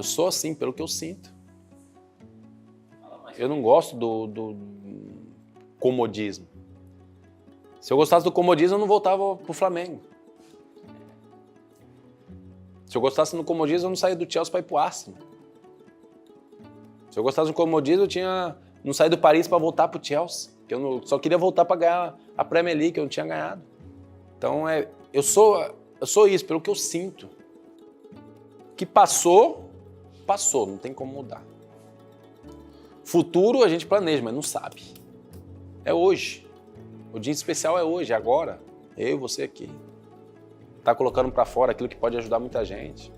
Eu sou assim pelo que eu sinto. Eu não gosto do comodismo. Se eu gostasse do comodismo, eu não voltava pro Flamengo. Se eu gostasse do comodismo, eu não saía do Chelsea para ir pro Arsenal. Se eu gostasse do comodismo, eu não saía do Paris para voltar pro Chelsea. Que eu só queria voltar para ganhar a Premier League, que eu não tinha ganhado. Então, eu sou isso, pelo que eu sinto. Que passou, não tem como mudar. Futuro a gente planeja, mas não sabe. É hoje. O dia especial é hoje, é agora. Eu e você aqui. Tá colocando para fora aquilo que pode ajudar muita gente.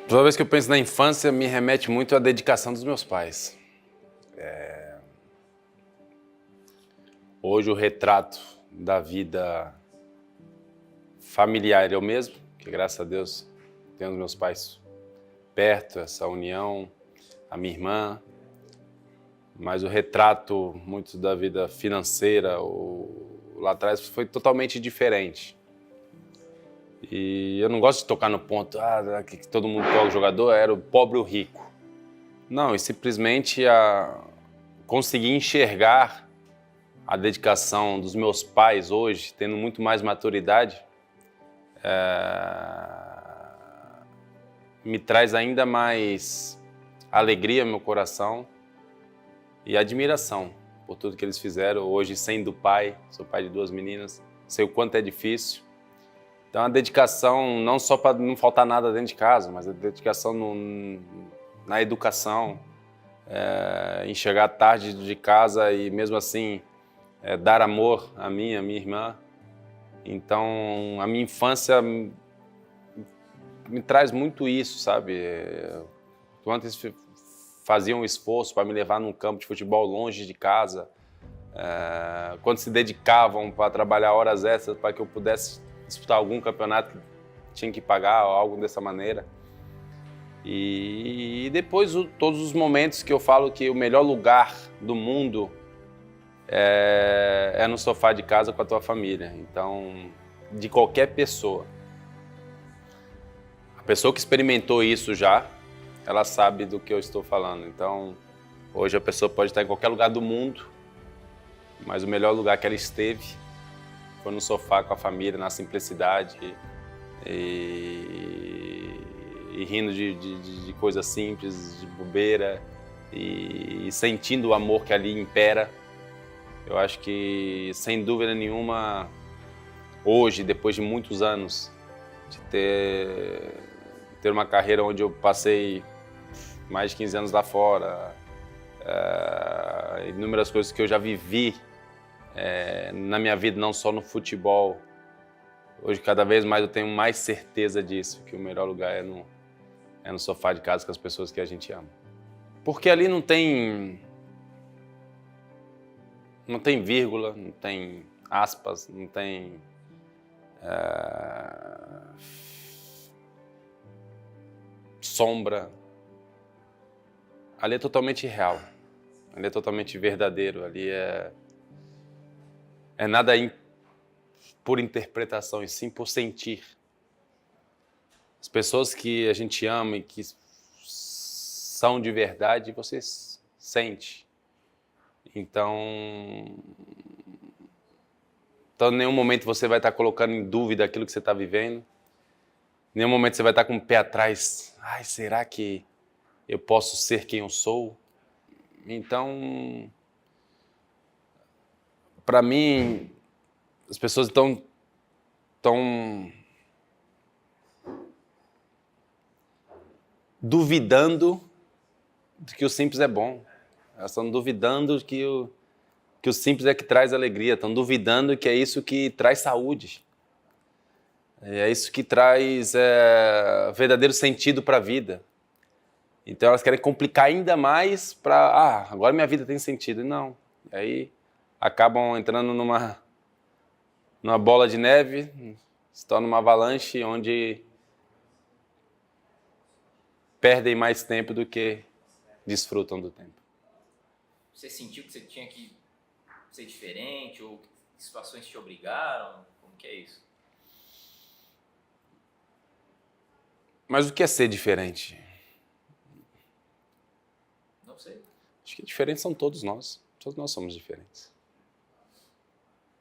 Toda vez que eu penso na infância, me remete muito à dedicação dos meus pais. Hoje o retrato da vida familiar eu mesmo, que graças a Deus tenho os meus pais perto, essa união, a minha irmã, mas o retrato muito da vida financeira lá atrás foi totalmente diferente. E eu não gosto de tocar no ponto que todo mundo toca o jogador, era o pobre ou o rico. Não, e simplesmente conseguir enxergar a dedicação dos meus pais hoje, tendo muito mais maturidade, me traz ainda mais alegria no meu coração e admiração por tudo que eles fizeram. Hoje, sendo pai, sou pai de 2 meninas, sei o quanto é difícil. Então, a dedicação não só para não faltar nada dentro de casa, mas a dedicação na educação, em chegar tarde de casa e mesmo assim dar amor a mim, a minha irmã. Então, a minha infância me traz muito isso, sabe? Quando eles faziam um esforço para me levar num campo de futebol longe de casa, quando se dedicavam para trabalhar horas extras para que eu pudesse disputar algum campeonato que tinha que pagar, algo dessa maneira. E depois todos os momentos que eu falo que o melhor lugar do mundo é no sofá de casa com a tua família. Então, de qualquer pessoa. A pessoa que experimentou isso já, ela sabe do que eu estou falando. Então, hoje a pessoa pode estar em qualquer lugar do mundo, mas o melhor lugar que ela esteve foi no sofá com a família, na simplicidade e rindo de coisas simples, de bobeira e sentindo o amor que ali impera. Eu acho que, sem dúvida nenhuma, hoje, depois de muitos anos de ter uma carreira onde eu passei mais de 15 anos lá fora, inúmeras coisas que eu já vivi na minha vida, não só no futebol. Hoje, cada vez mais, eu tenho mais certeza disso, que o melhor lugar é no sofá de casa com as pessoas que a gente ama. Porque ali não tem vírgula, não tem aspas, não tem sombra. Ali é totalmente real, ali é totalmente verdadeiro, ali é nada por interpretação, e sim por sentir. As pessoas que a gente ama e que são de verdade, você sente. Então, em nenhum momento você vai estar colocando em dúvida aquilo que você está vivendo. Em nenhum momento você vai estar com o pé atrás. Será que eu posso ser quem eu sou? Então, para mim, as pessoas estão duvidando de que o simples é bom. Elas estão duvidando que o simples é que traz alegria. Estão duvidando que é isso que traz saúde. É isso que traz verdadeiro sentido para a vida. Então elas querem complicar ainda mais para... agora minha vida tem sentido. Não. E aí acabam entrando numa bola de neve, se torna uma avalanche onde perdem mais tempo do que desfrutam do tempo. Você sentiu que você ser diferente ou que situações te obrigaram? Como que é isso? Mas o que é ser diferente? Não sei. Acho que diferentes são todos nós. Todos nós somos diferentes.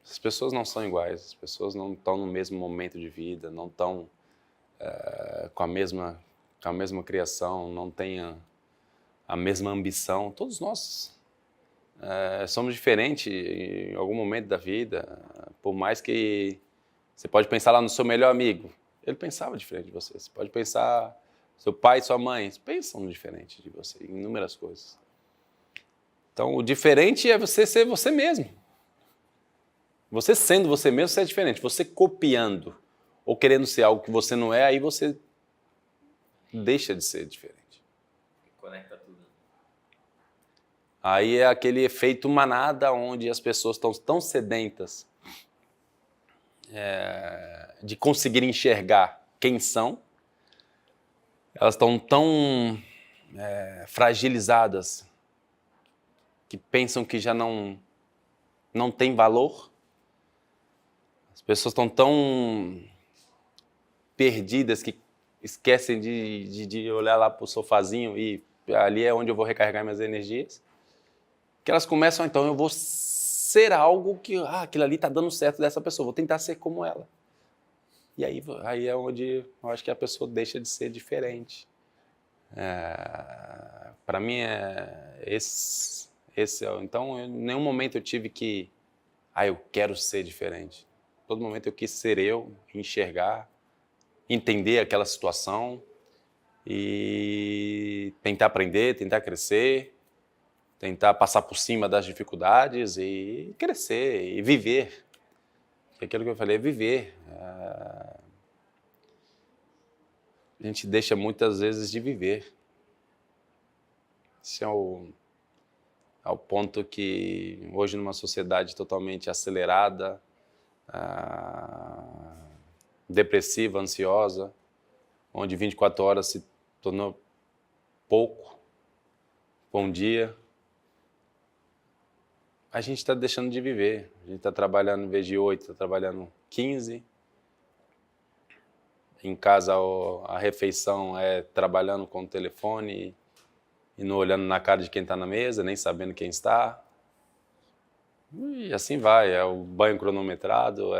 As pessoas não são iguais, as pessoas não estão no mesmo momento de vida, não estão com a mesma criação, não têm a mesma ambição. Todos nós somos diferentes em algum momento da vida, por mais que você pode pensar lá no seu melhor amigo, ele pensava diferente de você. Você pode pensar, seu pai e sua mãe pensam diferente de você em inúmeras coisas. Então, o diferente é você ser você mesmo. Você sendo você mesmo, você é diferente. Você copiando ou querendo ser algo que você não é, aí você deixa de ser diferente. Conecta tudo. Aí é aquele efeito manada onde as pessoas estão tão sedentas de conseguir enxergar quem são, elas estão tão fragilizadas que pensam que já não tem valor. As pessoas estão tão perdidas que esquecem de olhar lá para o sofazinho e ali é onde eu vou recarregar minhas energias. Que elas começam, então, eu vou ser algo que, aquilo ali está dando certo dessa pessoa, vou tentar ser como ela. E aí é onde eu acho que a pessoa deixa de ser diferente. Para mim, então, em nenhum momento eu tive que, eu quero ser diferente. Todo momento eu quis ser eu, enxergar, entender aquela situação e tentar aprender, tentar crescer, tentar passar por cima das dificuldades e crescer e viver. Aquilo que eu falei é viver. A gente deixa muitas vezes de viver. Esse é o ponto que hoje numa sociedade totalmente acelerada, depressiva, ansiosa, onde 24 horas se tornou pouco, bom dia, a gente está deixando de viver. A gente está trabalhando, em vez de 8, está trabalhando 15. Em casa a refeição é trabalhando com o telefone e não olhando na cara de quem está na mesa, nem sabendo quem está. E assim vai, é o banho cronometrado,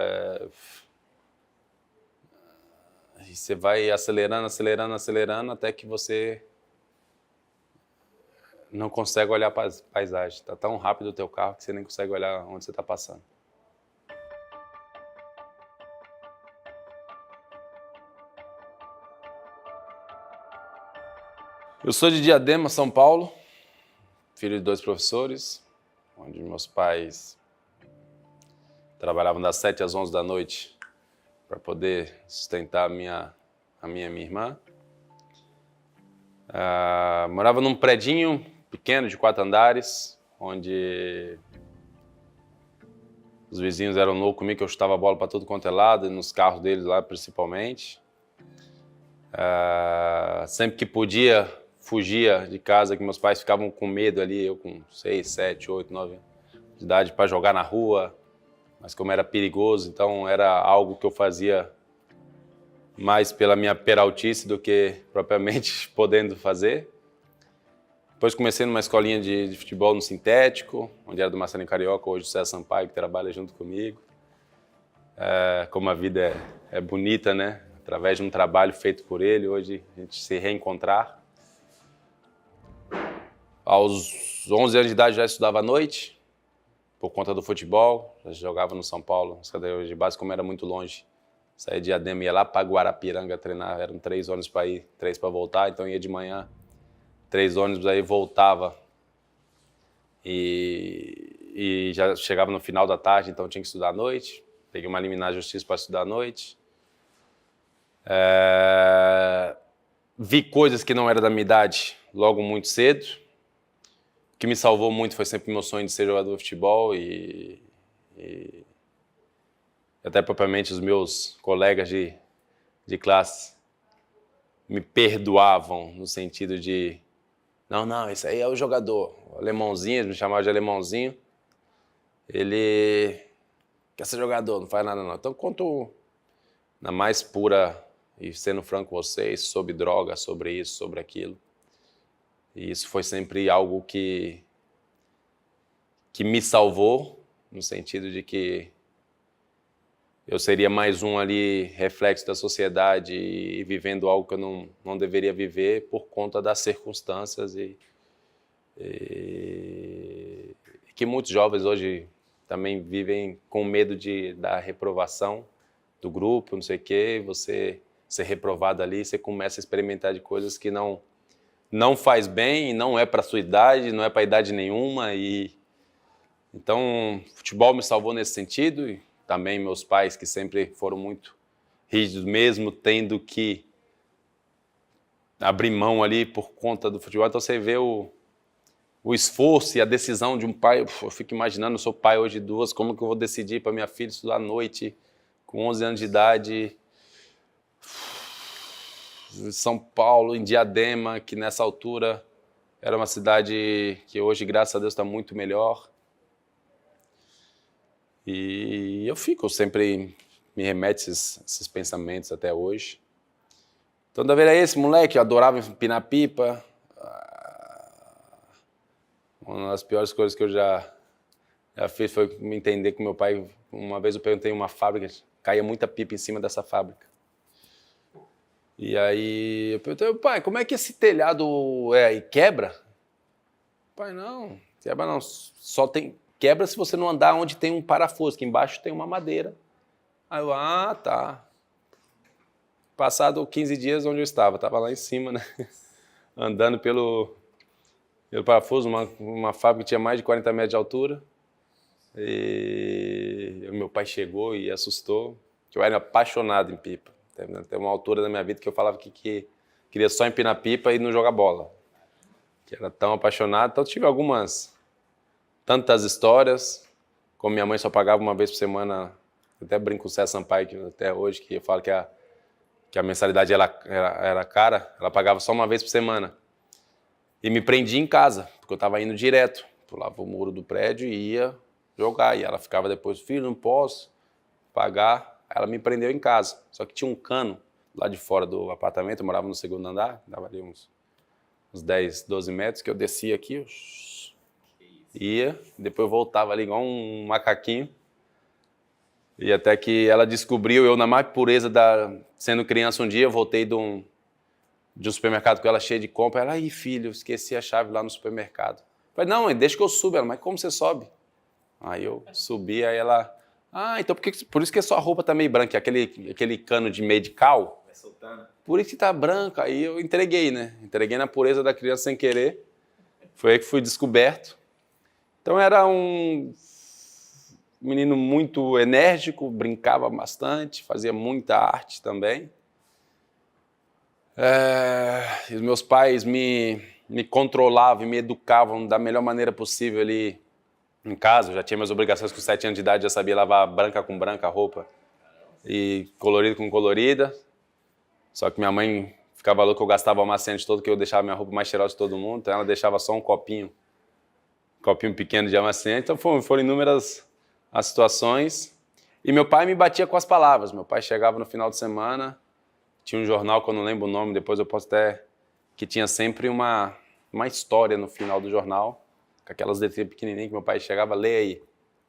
e você vai acelerando, acelerando, acelerando, até que você não consegue olhar para a paisagem. Está tão rápido o teu carro que você nem consegue olhar onde você está passando. Eu sou de Diadema, São Paulo, filho de 2 professores, onde meus pais trabalhavam das 7 às 11 da noite para poder sustentar a minha irmã. Morava num predinho pequeno de 4 andares, onde os vizinhos eram loucos comigo, que eu chutava a bola para tudo quanto é lado, e nos carros deles lá principalmente. Sempre que podia, fugia de casa, que meus pais ficavam com medo ali, eu com 6, 7, 8, 9 anos de idade, para jogar na rua. Mas como era perigoso, então era algo que eu fazia mais pela minha peraltice do que propriamente podendo fazer. Depois comecei numa escolinha de futebol no sintético, onde era do Marcelinho Carioca, hoje o César Sampaio, que trabalha junto comigo. Como a vida é bonita, né? Através de um trabalho feito por ele, hoje a gente se reencontrar. Aos 11 anos de idade já estudava à noite, por conta do futebol, já jogava no São Paulo, nas categorias de base, como era muito longe. Saía de Diadema, ia lá para Guarapiranga treinar, eram 3 ônibus para ir, 3 para voltar, então ia de manhã, 3 ônibus, aí voltava e já chegava no final da tarde, então tinha que estudar à noite. Peguei uma liminar de justiça para estudar à noite. Vi coisas que não eram da minha idade logo muito cedo. O que me salvou muito foi sempre meu sonho de ser jogador de futebol e até propriamente os meus colegas de classe me perdoavam no sentido de não, esse aí é o jogador, o alemãozinho, eles me chamavam de alemãozinho. ele quer ser jogador, não faz nada não. Então, conto na mais pura, e sendo franco com vocês, sobre droga, sobre isso, sobre aquilo. E isso foi sempre algo que me salvou, no sentido de que eu seria mais um ali reflexo da sociedade e vivendo algo que eu não deveria viver por conta das circunstâncias e que muitos jovens hoje também vivem com medo da reprovação do grupo, não sei o quê, você ser reprovado ali, você começa a experimentar de coisas que não faz bem, não é para sua idade, não é para idade nenhuma. Então, futebol me salvou nesse sentido, e também meus pais, que sempre foram muito rígidos, mesmo tendo que abrir mão ali por conta do futebol. Então, você vê o esforço e a decisão de um pai. Eu fico imaginando, eu sou pai hoje de duas, como que eu vou decidir para minha filha estudar à noite, com 11 anos de idade, em São Paulo, em Diadema, que nessa altura era uma cidade que hoje, graças a Deus, está muito melhor. E eu sempre me remete esses pensamentos até hoje. Então, da vez é esse moleque, eu adorava empinar pipa. Uma das piores coisas que eu já fiz foi me entender com meu pai. Uma vez eu perguntei em uma fábrica, caía muita pipa em cima dessa fábrica. E aí eu perguntei, pai, como é que esse telhado e quebra? Pai, não, quebra não, só tem... Quebra se você não andar onde tem um parafuso, que embaixo tem uma madeira. Aí eu, tá. Passado 15 dias onde eu estava lá em cima, né? Andando pelo parafuso, uma fábrica que tinha mais de 40 metros de altura. E meu pai chegou e assustou, que eu era apaixonado em pipa. Tem uma altura da minha vida que eu falava que queria só empinar pipa e não jogar bola. Que era tão apaixonado. Então tive tantas histórias, como minha mãe só pagava uma vez por semana, eu até brinco com o César Sampaio até hoje, que eu falo que a mensalidade era cara, ela pagava só uma vez por semana. E me prendia em casa, porque eu estava indo direto, pulava o muro do prédio e ia jogar. E ela ficava depois, filho, não posso pagar. Ela me prendeu em casa, só que tinha um cano lá de fora do apartamento, eu morava no segundo andar, dava ali uns 10, 12 metros, que eu descia aqui, ia, depois voltava ali igual um macaquinho. E até que ela descobriu, eu na mais pureza, sendo criança um dia, eu voltei de um supermercado com ela cheia de compra. Ela, filho, eu esqueci a chave lá no supermercado. Eu falei, não, deixa que eu subo. Ela, mas como você sobe? Aí eu subi, aí ela, então por isso que a sua roupa tá meio branca, aquele cano de medical. Vai soltando. Por isso que tá branca. Aí eu entreguei, né? Entreguei na pureza da criança sem querer. Foi aí que fui descoberto. Então era um menino muito enérgico, brincava bastante, fazia muita arte também. E os meus pais me controlavam e me educavam da melhor maneira possível ali em casa. Eu já tinha minhas obrigações com 7 anos de idade, já sabia lavar branca com branca a roupa e colorida com colorida. Só que minha mãe ficava louca que eu gastava o amaciante todo, que eu deixava minha roupa mais cheirosa de todo mundo, então ela deixava só um copinho pequeno de amaciante. Então foram inúmeras as situações. E meu pai me batia com as palavras. Meu pai chegava no final de semana, tinha um jornal que eu não lembro o nome, depois eu posso até... que tinha sempre uma história no final do jornal, com aquelas letrinhas pequenininhas que meu pai chegava, lê aí.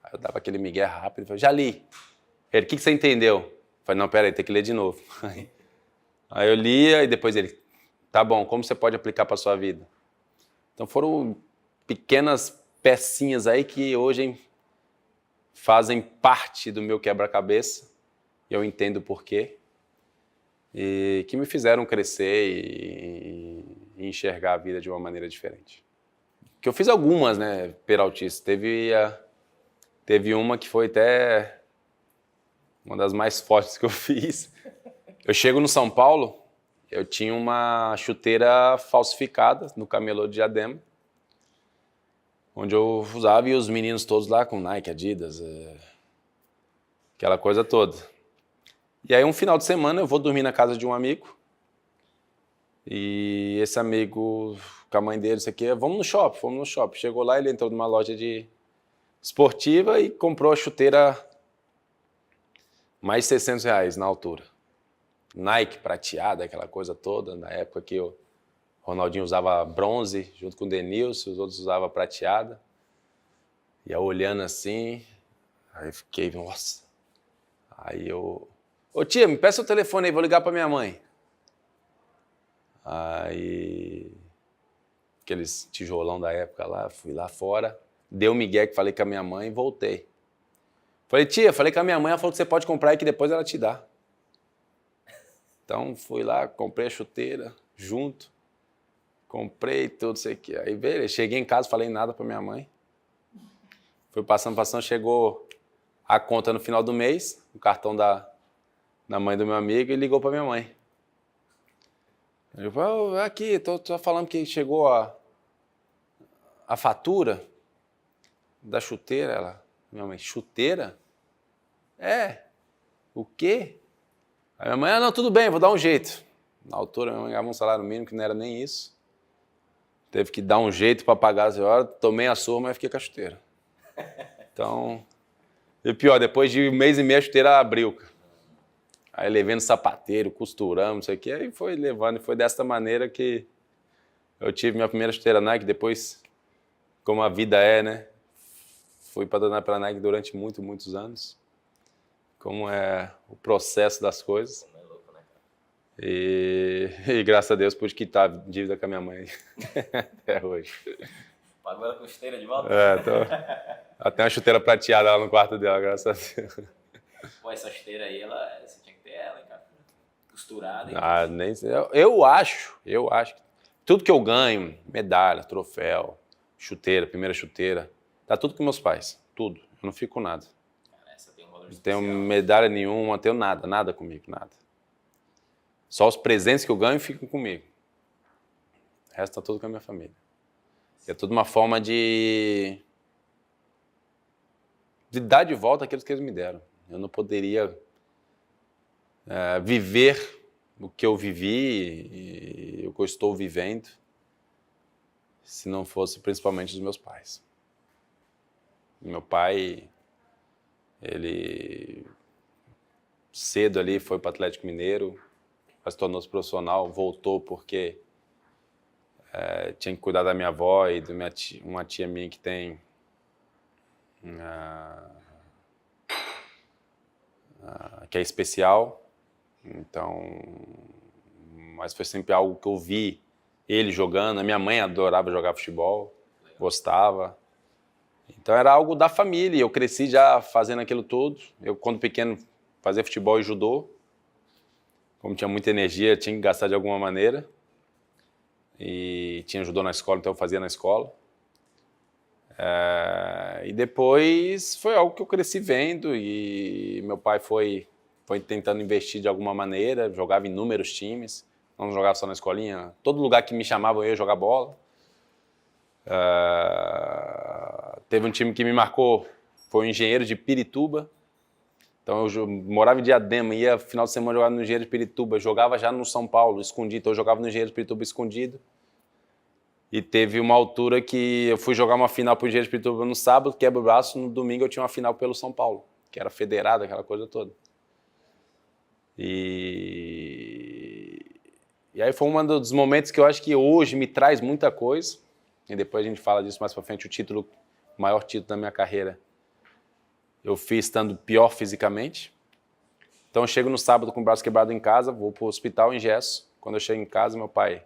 Aí eu dava aquele migué rápido, falei, já li. Ele, o que você entendeu? Eu falei, não, peraí, tem que ler de novo. Aí eu lia e depois ele, tá bom, como você pode aplicar para sua vida? Então foram pequenas pecinhas aí que hoje fazem parte do meu quebra-cabeça, e eu entendo por quê, e que me fizeram crescer e enxergar a vida de uma maneira diferente. Que eu fiz algumas, né, peraltices. Teve uma que foi até uma das mais fortes que eu fiz. Eu chego no São Paulo, eu tinha uma chuteira falsificada no camelô de Diadema, onde eu usava, e os meninos todos lá com Nike, Adidas, aquela coisa toda. E aí um final de semana eu vou dormir na casa de um amigo, e esse amigo, com a mãe dele, isso aqui, vamos no shopping. Chegou lá, ele entrou numa loja de esportiva e comprou a chuteira mais de R$600 na altura. Nike prateada, aquela coisa toda, na época que o Ronaldinho usava bronze, junto com o Denilson, os outros usavam prateada. E eu olhando assim, aí fiquei, nossa. Aí eu... Ô tia, me peça o telefone aí, vou ligar pra minha mãe. Aí... Aqueles tijolão da época lá, fui lá fora, dei um migué que falei com a minha mãe e voltei. Falei, tia, falei com a minha mãe, ela falou que você pode comprar e que depois ela te dá. Então fui lá, comprei a chuteira, junto, comprei tudo, sei o que. Aí veio, cheguei em casa, falei nada pra minha mãe. Fui passando, chegou a conta no final do mês, o cartão da mãe do meu amigo, e ligou pra minha mãe. Eu falei, aqui, tô falando que chegou a fatura da chuteira. Ela, minha mãe, chuteira? É. O quê? Aí minha mãe, não, tudo bem, vou dar um jeito. Na altura, minha mãe ganhava um salário mínimo, que não era nem isso. Teve que dar um jeito para pagar as horas, tomei a surra, mas fiquei com a chuteira. Então, e pior, depois de 1 mês e meio a chuteira abriu. Aí levei no sapateiro, costuramos, não sei o quê, aí foi levando, e foi dessa maneira que eu tive minha primeira chuteira Nike, depois, como a vida é, né? Fui patrocinado pela Nike durante muitos anos, como é o processo das coisas. Como é louco, né, cara? E graças a Deus pude quitar a dívida com a minha mãe até hoje. Pagou ela com chuteira de volta? Até uma chuteira prateada lá no quarto dela, graças a Deus. Pô, essa chuteira aí, você tinha que ter ela, hein, cara? Costurada. Nem sei. Eu acho que tudo que eu ganho, medalha, troféu, chuteira, primeira chuteira, tá tudo com meus pais, tudo. Eu não fico com nada. Cara, essa tem um valor Não especial. tenho medalha nenhuma, não tenho nada comigo, nada. Só os presentes que eu ganho ficam comigo. O resto tá tudo com a minha família. É tudo uma forma de dar de volta aquilo que eles me deram. Eu não poderia viver o que eu vivi e o que eu estou vivendo se não fosse principalmente dos meus pais. Meu pai, ele cedo ali foi para o Atlético Mineiro, mas tornou-se profissional, voltou porque tinha que cuidar da minha avó e de uma tia minha que tem que é especial. Então, mas foi sempre algo que eu vi ele jogando. A minha mãe adorava jogar futebol, gostava. Então era algo da família. Eu cresci já fazendo aquilo tudo. Eu, quando pequeno, fazia futebol e judô. Como tinha muita energia, tinha que gastar de alguma maneira. E tinha judô na escola, então eu fazia na escola. E depois foi algo que eu cresci vendo e meu pai foi tentando investir de alguma maneira, jogava em inúmeros times, não jogava só na escolinha. Todo lugar que me chamavam eu ia jogar bola. Teve um time que me marcou, foi o Engenheiro de Pirituba. Então eu morava em Diadema, ia final de semana jogar no Engenheiro de Pirituba, jogava já no São Paulo, escondido. Então eu jogava no Engenheiro de Pirituba escondido. E teve uma altura que eu fui jogar uma final para o Engenheiro de Pirituba no sábado, quebra o braço, no domingo eu tinha uma final pelo São Paulo, que era federado, aquela coisa toda. E aí foi um dos momentos que eu acho que hoje me traz muita coisa, e depois a gente fala disso mais pra frente, o maior título da minha carreira, eu fiz estando pior fisicamente. Então eu chego no sábado com o braço quebrado em casa, vou pro hospital, engesso. Quando eu chego em casa, meu pai,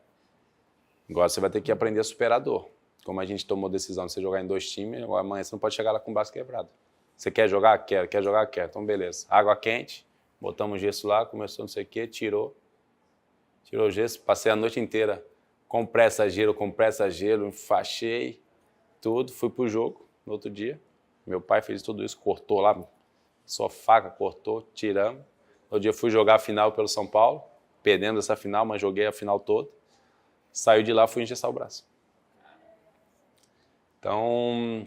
agora você vai ter que aprender a superar a dor. Como a gente tomou a decisão de você jogar em 2 times, agora amanhã você não pode chegar lá com o braço quebrado. Você quer jogar? Quer. Quer jogar? Quer. Então beleza. Água quente, botamos gesso lá, começou não sei o quê, tirou o gesso, passei a noite inteira compressa gelo, enfaixei tudo, fui pro jogo no outro dia. Meu pai fez tudo isso, cortou lá, só faca, cortou, tiramos. No outro dia fui jogar a final pelo São Paulo, perdendo essa final, mas joguei a final toda. Saiu de lá, fui engessar o braço. Então,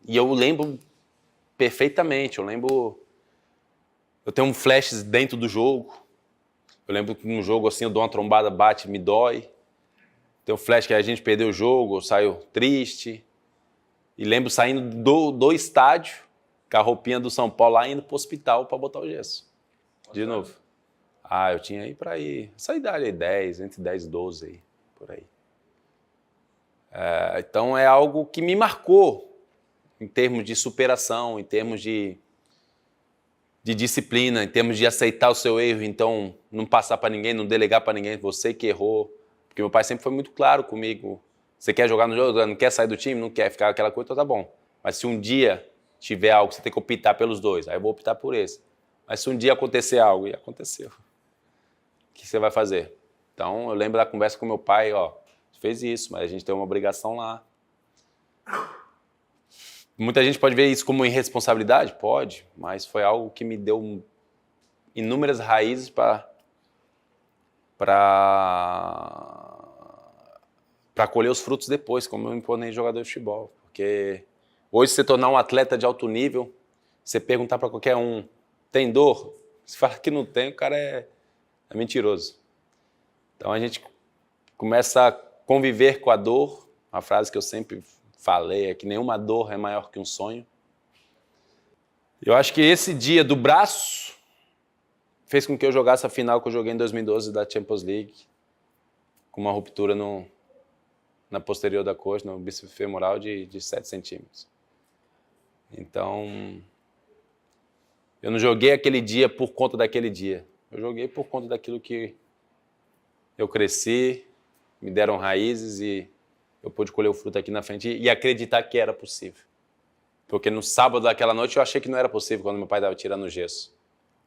e eu lembro perfeitamente, eu tenho um flash dentro do jogo. Eu lembro que num jogo assim, eu dou uma trombada, bate, me dói. Tem um flash que a gente perdeu o jogo, saiu triste. E lembro saindo do estádio, com a roupinha do São Paulo lá, indo pro hospital para botar o gesso. De novo. Eu tinha aí para ir, essa idade aí, 10, entre 10 e 12 aí, por aí. Então é algo que me marcou em termos de superação, em termos de disciplina, em termos de aceitar o seu erro, então não passar para ninguém, não delegar para ninguém, você que errou. Porque meu pai sempre foi muito claro comigo. Você quer jogar no jogo, não quer sair do time, não quer ficar aquela coisa, então tá bom. Mas se um dia tiver algo, você tem que optar pelos dois, aí eu vou optar por esse. Mas se um dia acontecer algo, e aconteceu, o que você vai fazer? Então eu lembro da conversa com meu pai, fez isso, mas a gente tem uma obrigação lá. Muita gente pode ver isso como irresponsabilidade? Pode, mas foi algo que me deu inúmeras raízes para colher os frutos depois, como eu me tornei jogador de futebol. Porque hoje, você tornar um atleta de alto nível, você perguntar para qualquer um, tem dor? Se fala que não tem, o cara é mentiroso. Então a gente começa a conviver com a dor, uma frase que eu sempre falei é que nenhuma dor é maior que um sonho. Eu acho que esse dia do braço fez com que eu jogasse a final que eu joguei em 2012 da Champions League, com uma ruptura na posterior da coxa, no bíceps femoral de 7 centímetros. Então, eu não joguei aquele dia por conta daquele dia. Eu joguei por conta daquilo que eu cresci, me deram raízes e eu pude colher o fruto aqui na frente e acreditar que era possível. Porque no sábado daquela noite eu achei que não era possível quando meu pai estava tirando o gesso.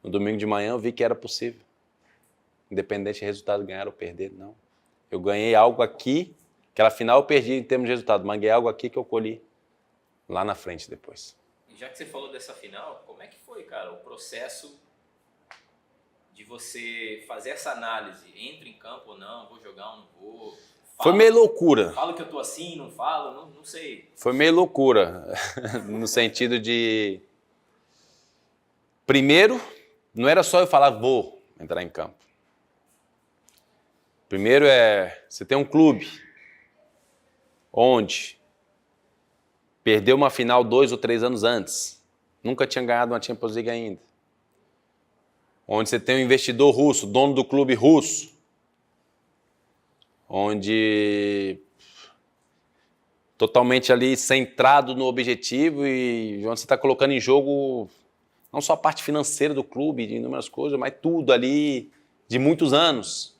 No domingo de manhã eu vi que era possível. Independente de resultado, ganhar ou perder, não. Eu ganhei algo aqui, aquela final eu perdi em termos de resultado, mas ganhei algo aqui que eu colhi lá na frente depois. E já que você falou dessa final, como é que foi, cara, o processo de você fazer essa análise? Entro em campo ou não? Vou jogar ou não vou? Foi meio loucura. Falo que eu tô assim, não falo, não sei. Foi meio loucura, no sentido de... Primeiro, não era só eu falar, vou entrar em campo. Primeiro você tem um clube onde perdeu uma final 2 ou 3 anos antes. Nunca tinha ganhado uma Champions League ainda. Onde você tem um investidor russo, dono do clube russo. Onde totalmente ali centrado no objetivo e onde você está colocando em jogo não só a parte financeira do clube, de inúmeras coisas, mas tudo ali de muitos anos.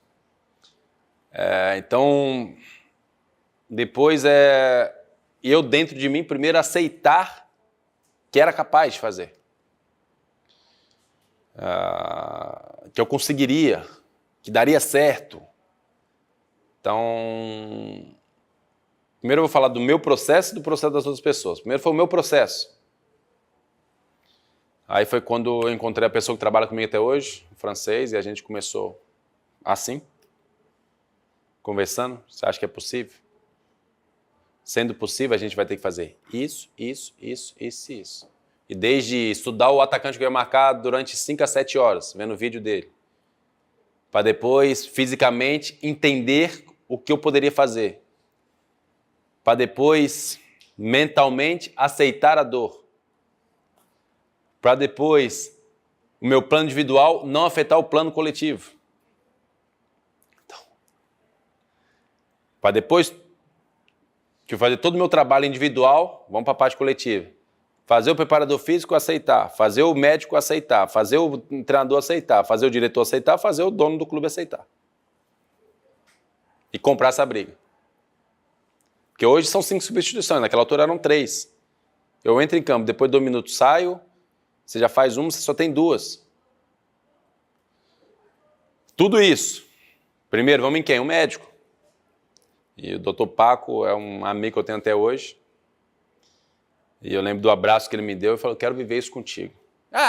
Então, depois eu dentro de mim primeiro aceitar que era capaz de fazer. Que eu conseguiria, que daria certo. Então, primeiro eu vou falar do meu processo e do processo das outras pessoas. Primeiro foi o meu processo. Aí foi quando eu encontrei a pessoa que trabalha comigo até hoje, um francês, e a gente começou assim, conversando. Você acha que é possível? Sendo possível, a gente vai ter que fazer isso, isso, isso, isso, isso. E desde estudar o atacante que eu ia marcar durante 5 a 7 horas, vendo o vídeo dele, para depois, fisicamente, entender o que eu poderia fazer. Para depois, mentalmente, aceitar a dor. Para depois, o meu plano individual não afetar o plano coletivo. Então, para depois que eu fazer todo o meu trabalho individual, vamos para a parte coletiva. Fazer o preparador físico aceitar, fazer o médico aceitar, fazer o treinador aceitar, fazer o diretor aceitar, fazer o dono do clube aceitar. E comprar essa briga. Porque hoje são 5 substituições, naquela altura eram 3. Eu entro em campo, depois de 2 minutos saio, você já faz uma, você só tem 2. Tudo isso. Primeiro, vamos em quem? O médico. E o Dr. Paco é um amigo que eu tenho até hoje. E eu lembro do abraço que ele me deu e falou, quero viver isso contigo.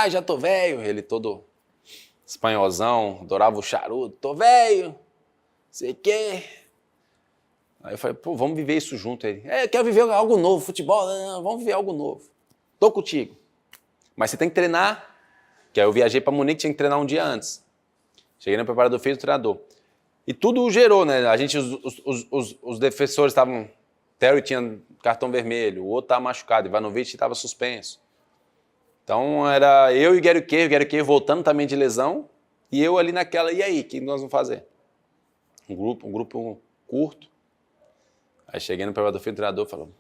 Já tô velho. Ele todo espanholzão, adorava o charuto. Tô velho, sei o quê. Aí eu falei, vamos viver isso junto. Ele, eu quero viver algo novo, futebol, não, vamos viver algo novo. Tô contigo. Mas você tem que treinar. Que aí eu viajei para Munique, tinha que treinar um dia antes. Cheguei no preparador físico, treinador. E tudo gerou, né? A gente, os defensores estavam... Terry tinha cartão vermelho, o outro estava machucado, Ivanovic estava suspenso. Então era eu e o Gary Kay voltando também de lesão, e eu ali naquela, e aí, o que nós vamos fazer? Um grupo curto. Aí cheguei no preparador físico, o treinador falou,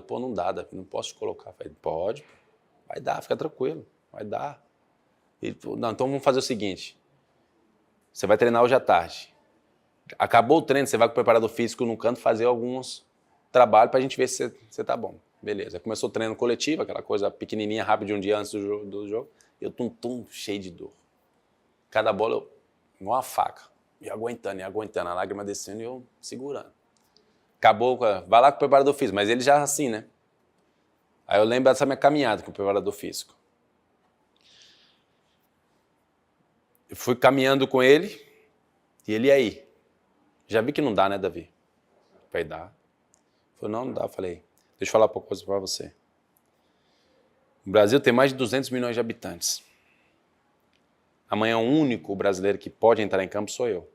pô, não dá, Davi, não posso te colocar. Eu falei, pode, vai dar, fica tranquilo, vai dar. Ele falou, não, então vamos fazer o seguinte, você vai treinar hoje à tarde. Acabou o treino, você vai com o preparador físico no canto fazer alguns trabalhos pra gente ver se você tá bom. Beleza. Começou o treino coletivo, aquela coisa pequenininha, rápida, um dia antes do jogo. Eu cheio de dor. Cada bola, igual uma faca. E aguentando, a lágrima descendo e eu segurando. Acabou, vai lá com o preparador físico. Mas ele já assim, né? Aí eu lembro dessa minha caminhada com o preparador físico. Eu fui caminhando com ele e ele aí. Já vi que não dá, né, Davi? Vai dar. Ele falou, não dá. Eu falei, deixa eu falar uma coisa pra você. O Brasil tem mais de 200 milhões de habitantes. Amanhã o único brasileiro que pode entrar em campo sou eu.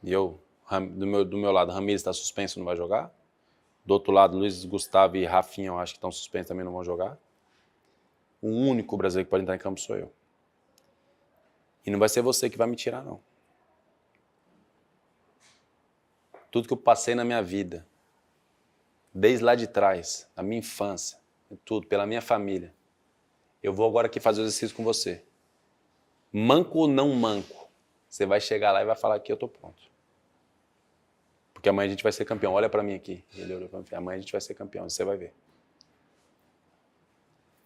E eu, do meu lado, Ramires está suspenso, não vai jogar. Do outro lado, Luiz Gustavo e Rafinha, eu acho que estão suspensos, também não vão jogar. O único brasileiro que pode entrar em campo sou eu. E não vai ser você que vai me tirar, não. Tudo que eu passei na minha vida, desde lá de trás, da minha infância, tudo, pela minha família, eu vou agora aqui fazer o exercício com você. Manco ou não manco, você vai chegar lá e vai falar que eu tô pronto. Porque amanhã a gente vai ser campeão. Olha pra mim aqui. Ele olhou pra mim, amanhã a gente vai ser campeão, você vai ver.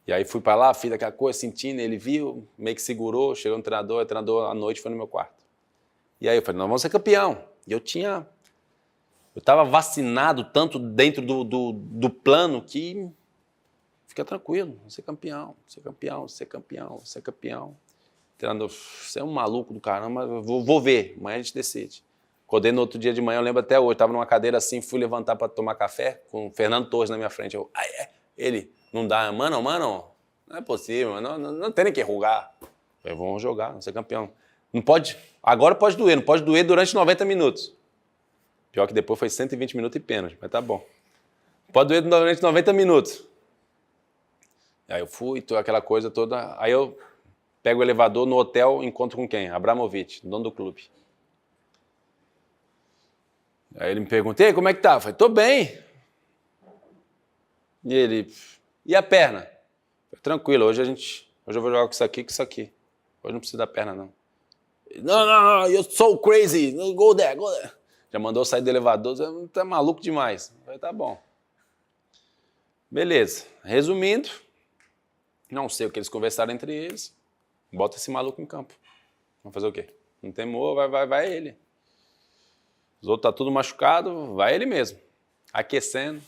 E aí fui pra lá, fiz aquela coisa, sentindo, ele viu, meio que segurou, chegou no treinador, o treinador à noite foi no meu quarto. E aí eu falei, nós vamos ser campeão. E eu tava vacinado tanto dentro do plano que fica tranquilo, vamos ser campeão, ser campeão, ser campeão, ser campeão. Treinador, você é um maluco do caramba, mas vou ver, amanhã a gente decide. Acordei no outro dia de manhã, eu lembro até hoje, tava numa cadeira assim, fui levantar para tomar café com o Fernando Torres na minha frente. Eu, ele, não dá, mano, não é possível, não tem nem que rugar. Eu falei, vamos jogar, vamos ser campeão. Não pode, agora pode doer, não pode doer durante 90 minutos. Pior que depois foi 120 minutos e pênalti, mas tá bom. Pode doer durante 90 minutos. Aí eu fui, aquela coisa toda, aí eu pego o elevador no hotel, encontro com quem? Abramovich, dono do clube. Aí ele me perguntou, como é que tá? Eu falei, tô bem. E ele, e a perna? Eu falei, tranquilo, hoje eu vou jogar com isso aqui, Hoje não precisa da perna, não. Ele, não, you're so crazy, go there. Já mandou eu sair do elevador, você tá maluco demais. Eu falei, tá bom. Beleza, resumindo, não sei o que eles conversaram entre eles, bota esse maluco em campo. Vamos fazer o quê? Não tem moa, vai ele. Os outros tá tudo machucado, vai ele mesmo. Aquecendo.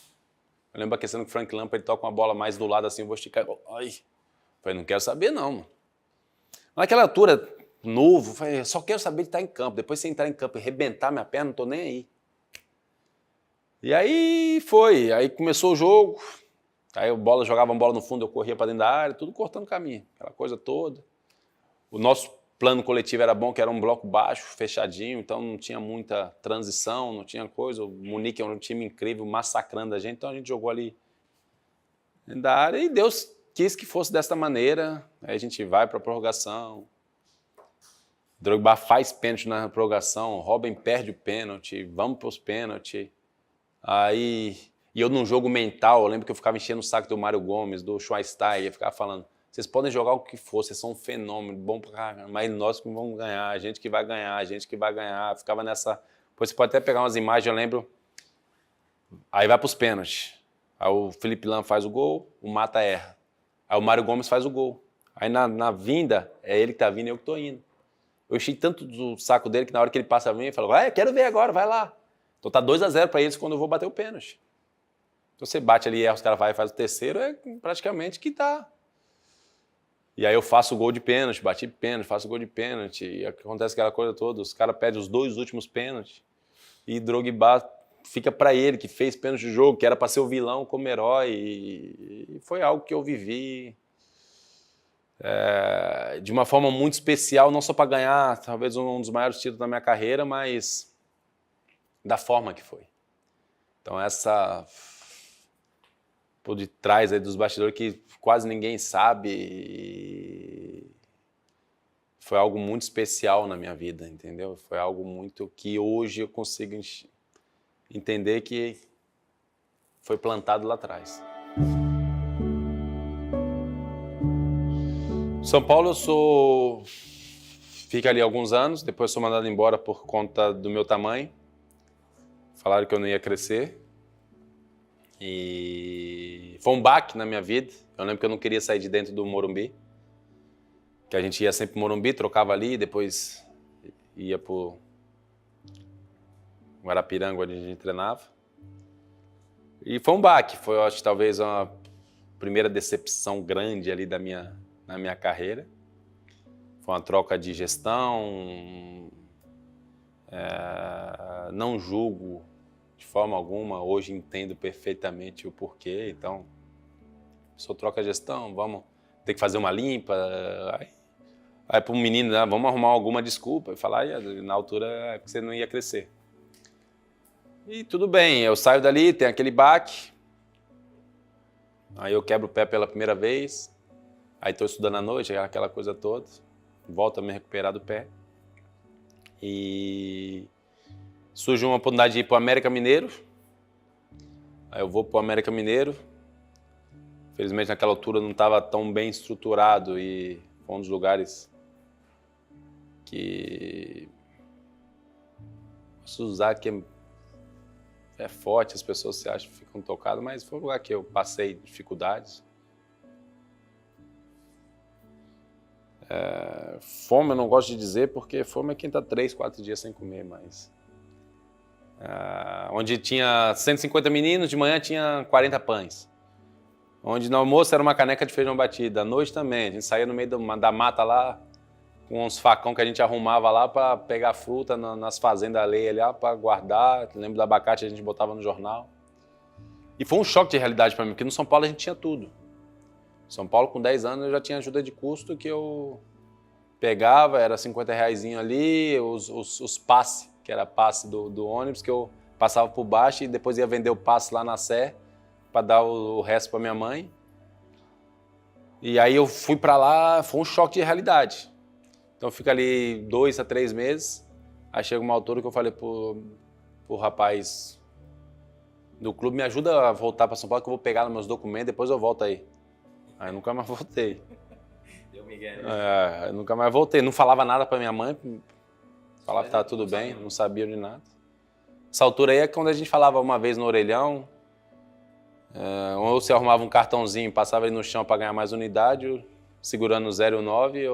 Eu lembro aquecendo que o Frank Lampard, ele toca uma bola mais do lado assim, eu vou esticar. Ai. Falei, não quero saber não, mano. Naquela altura, novo, falei, só quero saber de estar em campo. Depois se entrar em campo e arrebentar minha perna, não tô nem aí. E aí foi, aí começou o jogo. Aí jogava uma bola no fundo, eu corria para dentro da área, tudo cortando caminho, aquela coisa toda. O nosso plano coletivo era bom, que era um bloco baixo, fechadinho, então não tinha muita transição, não tinha coisa. O Munique é um time incrível, massacrando a gente, então a gente jogou ali dentro da área e Deus quis que fosse dessa maneira. Aí a gente vai para a prorrogação. Drogba faz pênalti na prorrogação, Robin perde o pênalti, vamos para os pênaltis. Aí, e eu num jogo mental, eu lembro que eu ficava enchendo o saco do Mário Gomes, do Schweinsteiger, ficava falando, vocês podem jogar o que for, vocês são um fenômeno, bom pra caramba, mas nós que vamos ganhar, a gente que vai ganhar, ficava nessa... Depois você pode até pegar umas imagens, eu lembro, aí vai pros pênaltis, aí o Felipe Lam faz o gol, o Mata erra, aí o Mário Gomes faz o gol, aí na vinda, é ele que tá vindo e eu que tô indo. Eu enchi tanto do saco dele que na hora que ele passa a mim, ele falou, quero ver agora, vai lá. Então tá 2-0 para eles quando eu vou bater o pênalti. Então você bate ali, erra, os caras vai e faz o terceiro, é praticamente que tá. E aí eu faço o gol de pênalti, bati pênalti, faço o gol de pênalti, e acontece aquela coisa toda, os caras pedem os 2 últimos pênaltis, e Drogba fica para ele, que fez pênalti de jogo, que era para ser o vilão como herói, e foi algo que eu vivi de uma forma muito especial, não só para ganhar, talvez um dos maiores títulos da minha carreira, mas da forma que foi. Então essa por detrás aí dos bastidores que quase ninguém sabe, foi algo muito especial na minha vida, entendeu? Foi algo muito que hoje eu consigo entender que foi plantado lá atrás. São Paulo fica ali alguns anos, depois sou mandado embora por conta do meu tamanho. Falaram que eu não ia crescer. E foi um baque na minha vida. Eu lembro que eu não queria sair de dentro do Morumbi. Que a gente ia sempre pro Morumbi, trocava ali, depois ia pro Guarapiranga, onde a gente treinava. E foi um baque. Foi, eu acho, talvez uma primeira decepção grande ali na minha carreira. Foi uma troca de gestão. Não julgo de forma alguma, hoje entendo perfeitamente o porquê, então, se eu troco a gestão, vamos ter que fazer uma limpa, aí para um menino, vamos arrumar alguma desculpa, e falar, na altura é porque você não ia crescer. E tudo bem, eu saio dali, tem aquele baque, aí eu quebro o pé pela primeira vez, aí estou estudando à noite, aquela coisa toda, volto a me recuperar do pé, e surge uma oportunidade de ir para o América Mineiro. Aí eu vou para o América Mineiro. Infelizmente, naquela altura não estava tão bem estruturado e foi um dos lugares que posso usar que é forte, as pessoas se acham que ficam tocadas, mas foi um lugar que eu passei dificuldades. Fome eu não gosto de dizer, porque fome é quem está 3, 4 dias sem comer, mas... onde tinha 150 meninos, de manhã tinha 40 pães. Onde no almoço era uma caneca de feijão batido. À noite também, a gente saía no meio da mata lá, com uns facão que a gente arrumava lá para pegar fruta nas fazendas alheias lá, para guardar. Lembro do abacate, a gente botava no jornal. E foi um choque de realidade para mim, porque no São Paulo a gente tinha tudo. São Paulo, com 10 anos, eu já tinha ajuda de custo que eu pegava, era R$50 ali, os passes, que era passe do ônibus, que eu passava por baixo e depois ia vender o passe lá na Sé para dar o resto para minha mãe. E aí eu fui para lá, foi um choque de realidade. Então eu fico ali 2 a 3 meses, aí chega uma altura que eu falei pro rapaz do clube, me ajuda a voltar para São Paulo que eu vou pegar nos meus documentos, depois eu volto aí. Aí eu nunca mais voltei. Deu Miguel, né? Eu nunca mais voltei, não falava nada para minha mãe, falava que estava tudo bem, não sabia de nada. Essa altura aí é quando a gente falava uma vez no orelhão, ou você arrumava um cartãozinho, passava ele no chão para ganhar mais unidade, segurando o 0 e o 9,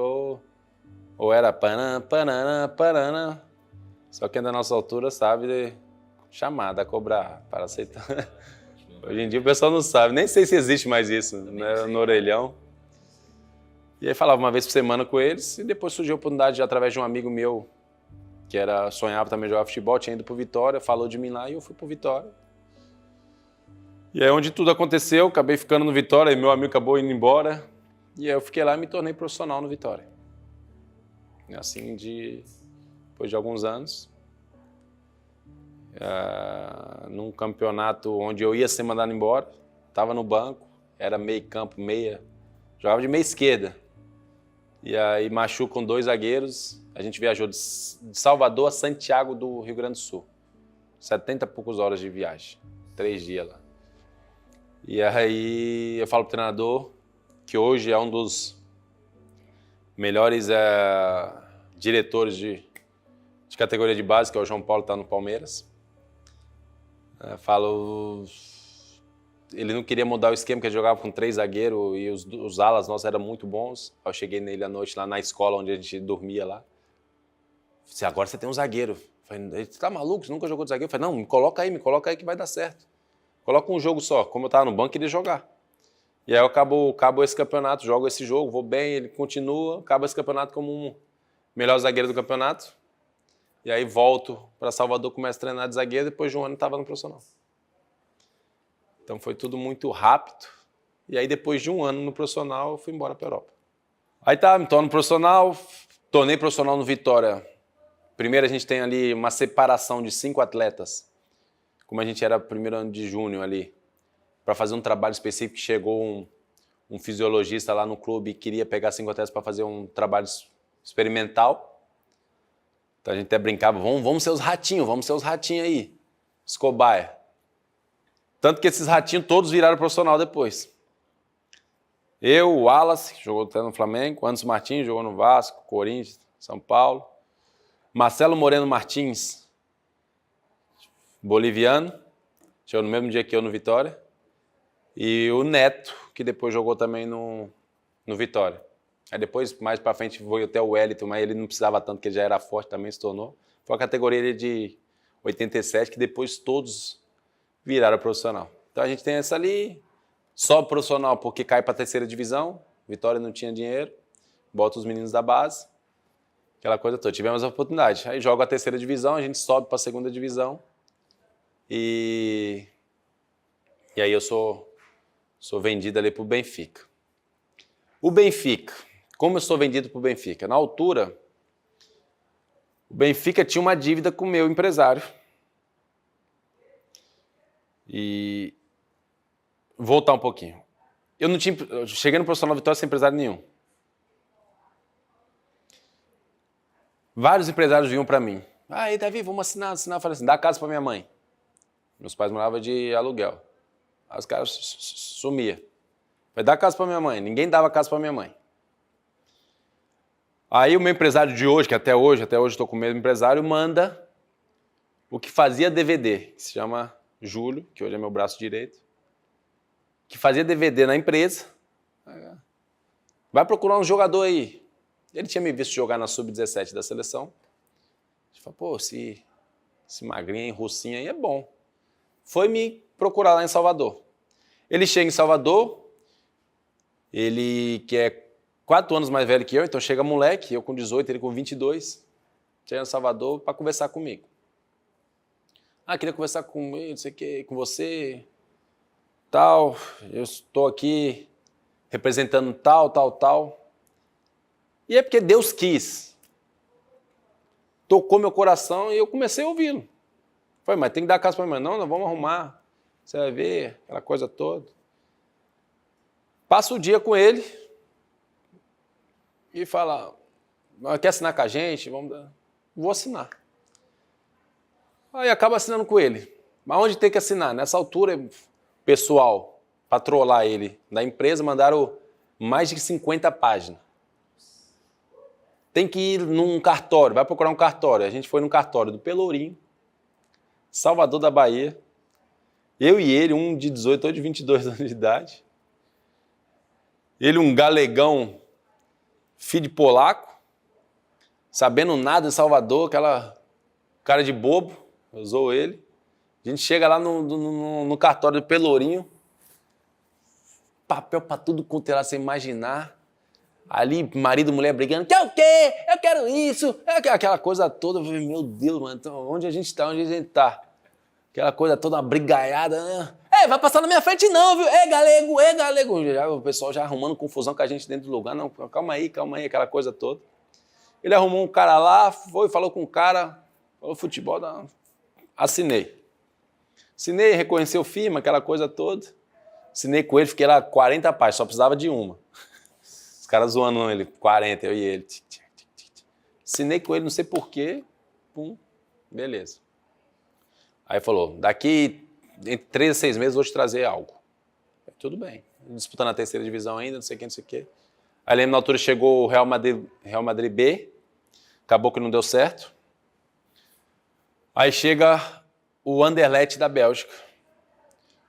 ou era panã, panã, panã. Só que ainda na nossa altura sabe de chamada, cobrar, para aceitar. Hoje em dia o pessoal não sabe, nem sei se existe mais isso, né, no orelhão. E aí falava uma vez por semana com eles, e depois surgiu a oportunidade, através de um amigo meu, que sonhava também jogar futebol, tinha ido pro Vitória, falou de mim lá e eu fui pro Vitória. E aí onde tudo aconteceu, acabei ficando no Vitória, e meu amigo acabou indo embora, e aí eu fiquei lá e me tornei profissional no Vitória. E assim, depois de alguns anos, num campeonato onde eu ia ser mandado embora, estava no banco, era meio campo, jogava de meia esquerda. E aí machucam 2 zagueiros, a gente viajou de Salvador a Santiago do Rio Grande do Sul. 70 e poucas horas de viagem, 3 dias lá. E aí eu falo pro treinador, que hoje é um dos melhores diretores de categoria de base, que é o João Paulo, está no Palmeiras. Falo, ele não queria mudar o esquema, porque ele jogava com 3 zagueiros e os alas nossos eram muito bons. Eu cheguei nele à noite lá na escola onde a gente dormia lá. Falei, agora você tem um zagueiro. Falei, ele tá maluco? Você nunca jogou de zagueiro? Eu falei, não, me coloca aí que vai dar certo. Coloca um jogo só. Como eu tava no banco, queria jogar. E aí eu acabo esse campeonato, jogo esse jogo, vou bem, ele continua, acaba esse campeonato como um melhor zagueiro do campeonato. E aí volto para Salvador, começo a treinar de zagueiro, depois de um ano estava no profissional. Então foi tudo muito rápido. E aí depois de um ano no profissional, eu fui embora para a Europa. Aí tá, me torno profissional, tornei profissional no Vitória. Primeiro a gente tem ali uma separação de 5 atletas. como a gente era primeiro ano de júnior ali, para fazer um trabalho específico, chegou um fisiologista lá no clube e queria pegar 5 atletas para fazer um trabalho experimental. Então a gente até brincava, vamos ser os ratinhos aí, os cobaia. Tanto que esses ratinhos todos viraram profissional depois. Eu, o Wallace, que jogou até no Flamengo, Anderson Martins, jogou no Vasco, Corinthians, São Paulo. Marcelo Moreno Martins, boliviano, chegou no mesmo dia que eu no Vitória. E o Neto, que depois jogou também no Vitória. Aí depois, mais pra frente, foi até o Wellington, mas ele não precisava tanto, porque ele já era forte, também se tornou. Foi a categoria de 87, que depois todos viraram profissional. Então a gente tem essa ali, só profissional porque cai pra 3ª divisão, Vitória não tinha dinheiro, bota os meninos da base, aquela coisa toda. Tivemos a oportunidade. Aí joga a 3ª divisão, a gente sobe pra 2ª divisão e aí eu sou vendido ali pro Benfica. O Benfica, como eu sou vendido pro Benfica? Na altura, o Benfica tinha uma dívida com o meu empresário. E vou voltar um pouquinho. Eu cheguei no profissional Vitória sem empresário nenhum. Vários empresários vinham para mim. Aí, Davi, vamos assinar. Eu falei assim, dá casa para minha mãe. Meus pais moravam de aluguel. Aí os caras sumiam. Vai dar casa para minha mãe. Ninguém dava casa para minha mãe. Aí o meu empresário de hoje, que até hoje estou com o mesmo empresário, manda o que fazia DVD, que se chama Júlio, que hoje é meu braço direito, que fazia DVD na empresa. Vai procurar um jogador aí. Ele tinha me visto jogar na Sub-17 da seleção. Ele falou, pô, esse magrinho, russinho aí é bom. Foi me procurar lá em Salvador. Ele chega em Salvador, ele que é 4 anos mais velho que eu, então chega moleque, eu com 18, ele com 22, chega em Salvador para conversar comigo. Queria conversar com ele, não sei o que, com você, tal, eu estou aqui representando tal. E é porque Deus quis. Tocou meu coração e eu comecei a ouvi-lo. Falei, mas tem que dar casa para mim. Não, vamos arrumar. Você vai ver, aquela coisa toda. Passa o dia com ele e fala, quer assinar com a gente? Vou assinar. Aí acaba assinando com ele. Mas onde tem que assinar? Nessa altura, pessoal, para trollar ele da empresa, mandaram mais de 50 páginas. Tem que ir num cartório, vai procurar um cartório. A gente foi num cartório do Pelourinho, Salvador da Bahia. Eu e ele, um de 18, outro de 22 anos de idade. Ele, um galegão, filho de polaco, sabendo nada de Salvador, aquela cara de bobo, usou ele. A gente chega lá no cartório do Pelourinho, papel para tudo quanto é lá, você imaginar. Ali, marido e mulher brigando, quer o quê? Eu quero isso, aquela coisa toda. Eu falei, meu Deus, mano, então, onde a gente tá? Aquela coisa toda, uma brigaiada. Né? Vai passar na minha frente não, viu? Galego. Já, o pessoal já arrumando confusão com a gente dentro do lugar. Não, calma aí, aquela coisa toda. Ele arrumou um cara lá, falou com o cara, falou futebol, assinei. Assinei, reconheceu firma, aquela coisa toda. Assinei com ele, fiquei lá 40 páginas, só precisava de uma. Os caras zoando ele, 40, eu e ele. Assinei com ele, não sei porquê. Pum, beleza. Aí falou, daqui entre 3 a 6 meses vou te trazer algo. Tudo bem. Disputando a 3ª divisão ainda, não sei o que. Aí lembro, na altura chegou o Real Madrid B, acabou que não deu certo. Aí chega o Anderlecht da Bélgica.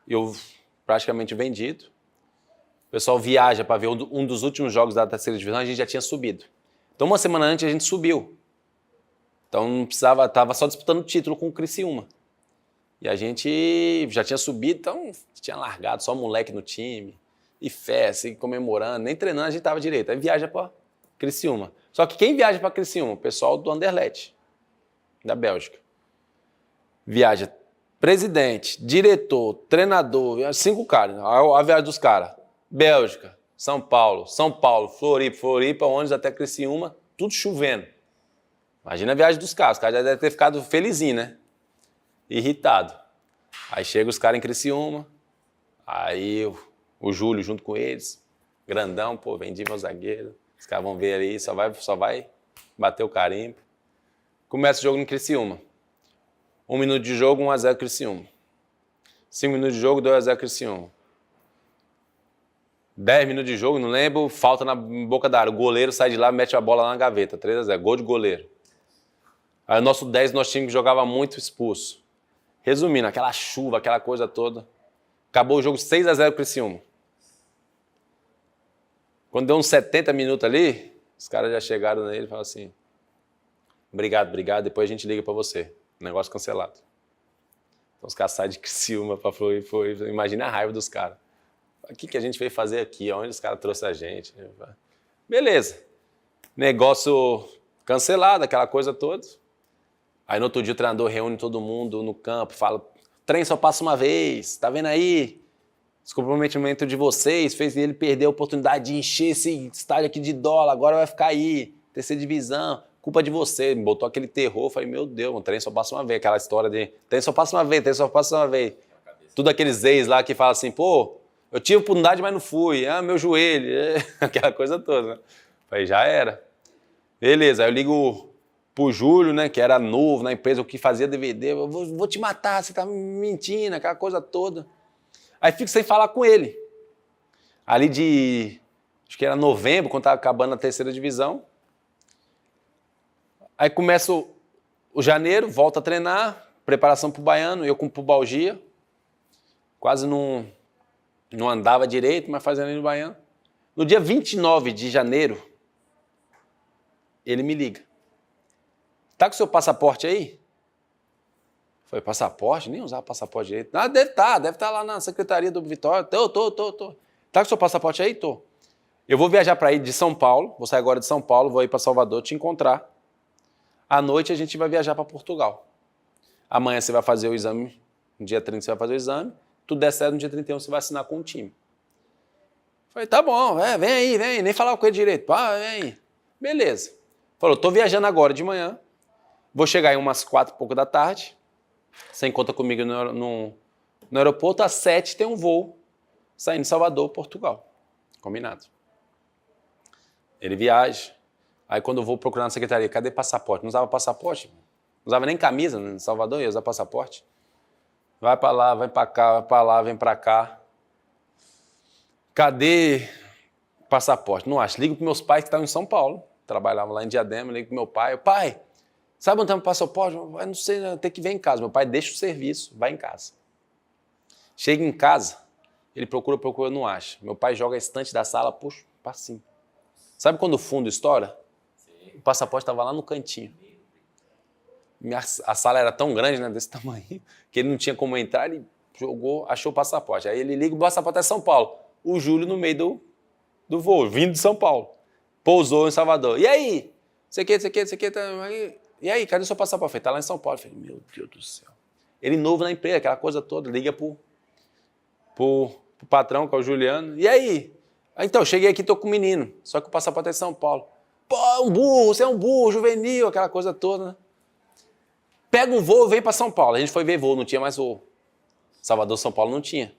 Eu praticamente vendido. O pessoal viaja para ver um dos últimos jogos da 3ª divisão, a gente já tinha subido. Então, uma semana antes, a gente subiu. Então, não precisava, estava só disputando o título com o Criciúma. E a gente já tinha subido, então tinha largado, só moleque no time, e festa, e comemorando, nem treinando a gente estava direito. Aí viaja para Criciúma. Só que quem viaja para Criciúma? O pessoal do Anderlecht, da Bélgica. Viaja presidente, diretor, treinador, 5 caras, a viagem dos caras. Bélgica, São Paulo, Floripa, ônibus até Criciúma, tudo chovendo. Imagina a viagem dos caras, os caras já devem ter ficado felizinho, né? Irritado. Aí chega os caras em Criciúma, aí o Júlio junto com eles, grandão, pô, vendi meu zagueiro, os caras vão ver ali, só vai bater o carimbo. Começa o jogo em Criciúma. 1 minuto de jogo, 1-0 Criciúma. 5 minutos de jogo, 2-0 Criciúma. 10 minutos de jogo, não lembro, falta na boca da área. O goleiro sai de lá e mete a bola na gaveta. 3-0, gol de goleiro. Aí o nosso 10, nosso time que jogava muito, expulso. Resumindo, aquela chuva, aquela coisa toda. Acabou o jogo 6-0 Criciúma. Quando deu uns 70 minutos ali, os caras já chegaram nele e falaram assim: obrigado, depois a gente liga pra você. Negócio cancelado. Então os caras saem de Criciúma pra Floripa. Imagina a raiva dos caras. O que a gente veio fazer aqui? Onde os caras trouxeram a gente? Beleza. Negócio cancelado, aquela coisa toda. Aí no outro dia o treinador reúne todo mundo no campo, fala: trem só passa uma vez, tá vendo aí? Esse comprometimento de vocês fez ele perder a oportunidade de encher esse estádio aqui de dólar, agora vai ficar aí, terceira divisão, culpa de você. Me botou aquele terror, falei: meu Deus, o trem só passa uma vez, aquela história de trem só passa uma vez, trem só passa uma vez. Tudo aqueles ex lá que falam assim: pô, eu tive oportunidade, mas não fui, meu joelho, aquela coisa toda, né? Falei: já era. Beleza, aí eu ligo pro Júlio, né, que era novo na empresa, o que fazia DVD, eu vou te matar, você tá mentindo, aquela coisa toda. Aí fico sem falar com ele. Ali de, acho que era novembro, quando estava acabando a terceira divisão. Aí começa o janeiro, volta a treinar, preparação pro Baiano, eu com pubalgia. Quase não andava direito, mas fazendo ali no Baiano. No dia 29 de janeiro, ele me liga. Tá com o seu passaporte aí? Foi passaporte? Nem usava passaporte direito. Ah, deve estar lá na secretaria do Vitória. Tô. Tá com o seu passaporte aí? Tô. Eu vou viajar para ir de São Paulo, vou sair agora de São Paulo, vou ir para Salvador te encontrar. À noite a gente vai viajar para Portugal. Amanhã você vai fazer o exame, no dia 30 você vai fazer o exame, tudo der certo, no dia 31 você vai assinar com o time. Falei: tá bom, vem aí, nem falava com ele direito. Vem aí. Beleza. Falou: tô viajando agora de manhã, vou chegar aí umas 4h pouco da tarde, você encontra comigo no aeroporto, às 7 tem um voo saindo de Salvador, Portugal. Combinado. Ele viaja. Aí quando eu vou procurar na secretaria, cadê passaporte? Não usava passaporte? Não usava nem camisa em Salvador, ia usar passaporte. Vai pra lá, vai pra cá, vai pra lá, vem pra cá. Cadê passaporte? Não acho. Ligo pros meus pais que estavam em São Paulo, trabalhavam lá em Diadema, ligo pro meu pai. Pai, sabe onde tem um passaporte? Eu não sei, tem que ver em casa. Meu pai deixa o serviço, vai em casa. Chega em casa, ele procura, não acha. Meu pai joga a estante da sala, puxa, pra cima. Sabe quando o fundo estoura? Sim. O passaporte estava lá no cantinho. A sala era tão grande, né, desse tamanho, que ele não tinha como entrar, ele jogou, achou o passaporte. Aí ele liga, o passaporte é São Paulo. O Júlio no meio do voo, vindo de São Paulo. Pousou em Salvador. E aí? Sei que. E aí, cadê o seu passaporte? Falei: tá lá em São Paulo. Eu falei: meu Deus do céu. Ele novo na empresa, aquela coisa toda, liga pro patrão, que é o Juliano. E aí? Então, cheguei aqui, tô com o menino, só que o passaporte é de São Paulo. Pô, um burro, você é um burro, juvenil, aquela coisa toda, né? Pega um voo, vem para São Paulo. A gente foi ver voo, não tinha mais voo. Salvador, São Paulo não tinha.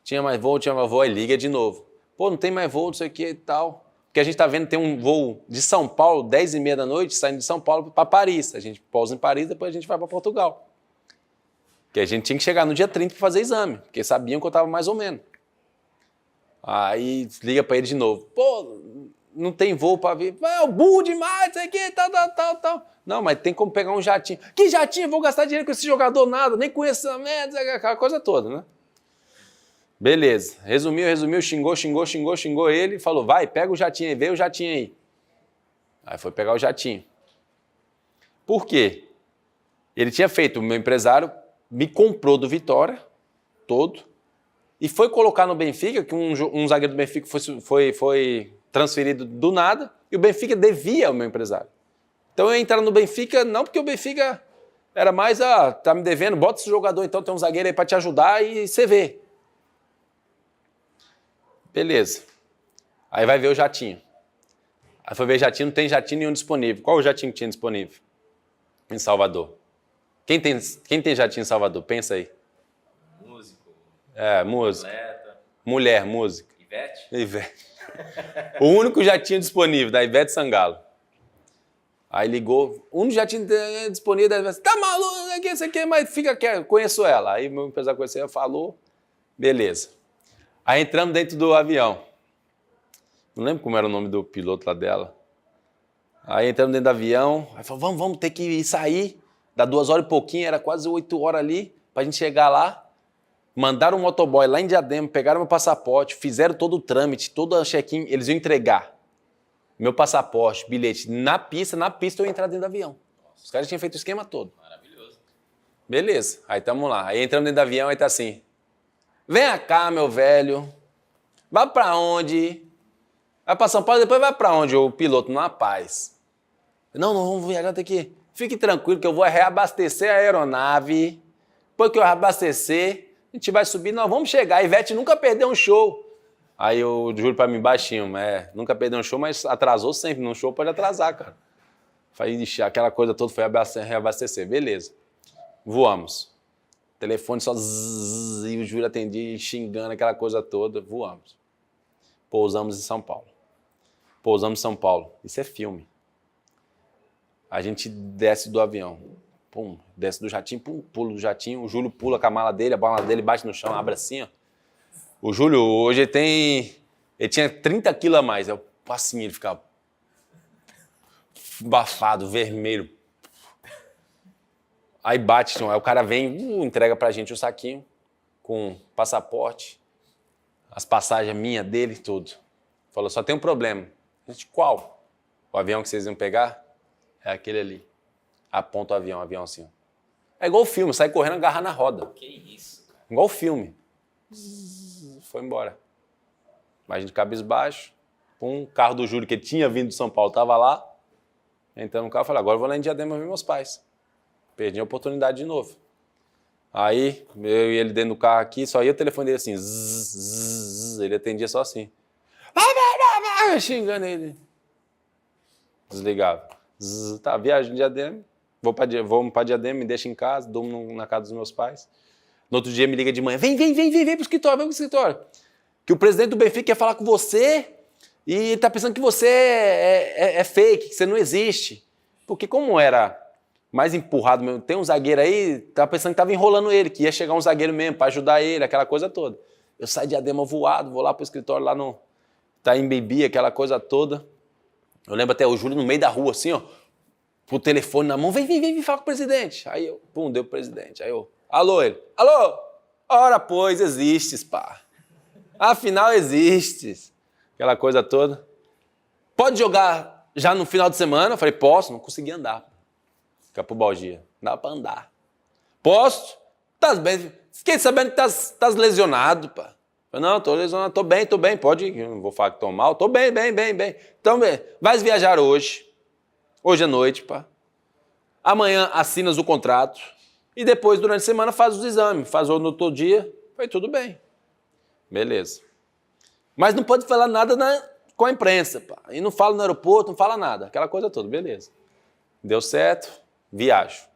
Tinha mais voo, aí liga de novo. Pô, não tem mais voo, não sei o que e tal. Porque a gente tá vendo, tem um voo de São Paulo, 10h30 da noite, saindo de São Paulo para Paris. A gente pousa em Paris, depois a gente vai para Portugal. Porque a gente tinha que chegar no dia 30 para fazer exame, porque sabiam que eu tava mais ou menos. Aí liga para ele de novo. Pô, não tem voo para vir. Burro demais, isso aqui, tal. Não, mas tem como pegar um jatinho. Que jatinho? Vou gastar dinheiro com esse jogador nada, nem conheço essa merda, aquela coisa toda, né? Beleza. Resumiu, xingou ele, falou: vai, pega o jatinho aí, veio o jatinho aí. Aí foi pegar o jatinho. Por quê? Ele tinha feito, o meu empresário me comprou do Vitória, todo, e foi colocar no Benfica, que um zagueiro do Benfica foi transferido do nada, e o Benfica devia ao meu empresário. Então eu ia entrar no Benfica, não porque o Benfica era mais, tá me devendo, bota esse jogador, então tem um zagueiro aí para te ajudar e você vê. Beleza. Aí vai ver o jatinho. Aí foi ver jatinho, não tem jatinho nenhum disponível. Qual o jatinho que tinha disponível? Em Salvador. Quem tem jatinho em Salvador? Pensa aí. Músico. Música. Atleta. Mulher, música. Ivete? Ivete. O único jatinho disponível, da Ivete Sangalo. Aí ligou, o único jatinho disponível, da Ivete, tá maluco, isso aqui, mas fica quieto, conheço ela. Aí meu empresário conheceu, ela falou, beleza. Aí entramos dentro do avião. Não lembro como era o nome do piloto lá dela. Aí entramos dentro do avião, aí falou, vamos ter que sair. Dá 2 horas e pouquinho, era quase 8 horas ali, pra gente chegar lá. Mandaram um motoboy lá em Diadema, pegaram meu passaporte, fizeram todo o trâmite, todo o check-in, eles iam entregar meu passaporte, bilhete, na pista eu ia entrar dentro do avião. Os caras tinham feito o esquema todo. Maravilhoso. Beleza, aí tamo lá. Aí entramos dentro do avião, aí tá assim, vem cá, meu velho, vai pra onde? Vai pra São Paulo, depois vai pra onde? O piloto, numa paz. Não vamos viajar até aqui. Fique tranquilo que eu vou reabastecer a aeronave, depois que eu reabastecer... A gente vai subir, nós vamos chegar. A Ivete nunca perdeu um show. Aí eu juro pra mim baixinho, nunca perdeu um show, mas atrasou sempre. Num show pode atrasar, cara. Falei, ixi, aquela coisa toda foi reabastecer. Beleza. Voamos. Telefone só zzz, e o Júlio atendia xingando aquela coisa toda. Voamos. Pousamos em São Paulo. Isso é filme. A gente desce do avião. Pum, desce do jatinho, pum, pula do jatinho, o Júlio pula com a mala dele bate no chão, abre assim, ó. O Júlio, hoje ele tinha 30 quilos a mais, assim, ele ficava bafado, vermelho. Aí bate, aí o cara vem, entrega pra gente o saquinho, com passaporte, as passagens minha, dele, tudo. Falou, só tem um problema. A gente, qual? O avião que vocês iam pegar é aquele ali. Aponta o avião assim. É igual o filme, sai correndo, agarrar na roda. Que isso, cara. Igual o filme. Foi embora. Mas a gente cabisbaixo. Um carro do Júlio, que tinha vindo de São Paulo, tava lá. Entrando no carro, falei, agora eu vou lá em Diadema ver meus pais. Perdi a oportunidade de novo. Aí, eu e ele dentro do carro aqui, só ia o telefone dele assim. Ele atendia só assim. Xingando ele. Desligava. Tá, viagem em Diadema. Vamos pra Diadema, me deixa em casa, durmo na casa dos meus pais. No outro dia me liga de manhã, vem pro escritório, vem pro escritório. Que o presidente do Benfica quer falar com você e ele tá pensando que você é fake, que você não existe. Porque como era mais empurrado mesmo, tem um zagueiro aí, tava pensando que tava enrolando ele, que ia chegar um zagueiro mesmo pra ajudar ele, aquela coisa toda. Eu saio de Diadema voado, vou lá pro escritório lá no Itaim Bibi, aquela coisa toda. Eu lembro até o Júlio no meio da rua, assim, ó, com o telefone na mão, vem falar com o presidente. Aí eu, deu pro presidente. Aí eu, alô, ele, alô? Ora, pois, existes, pá. Afinal, existes. Aquela coisa toda. Pode jogar já no final de semana? Eu falei, posso. Não consegui andar. Ficar pro Balgia. Não dava pra andar. Posso? Tás bem? Fiquei sabendo que tás lesionado, pá. Eu falei, não, tô lesionado, tô bem, pode ir. Não vou falar que tô mal. Tô bem. Então, vai viajar hoje. Hoje à noite, pá. Amanhã assinas o contrato. E depois, durante a semana, faz os exames. Faz no outro dia. Foi tudo bem. Beleza. Mas não pode falar nada com a imprensa, pá. E não fala no aeroporto, não fala nada. Aquela coisa toda, beleza. Deu certo, viajo.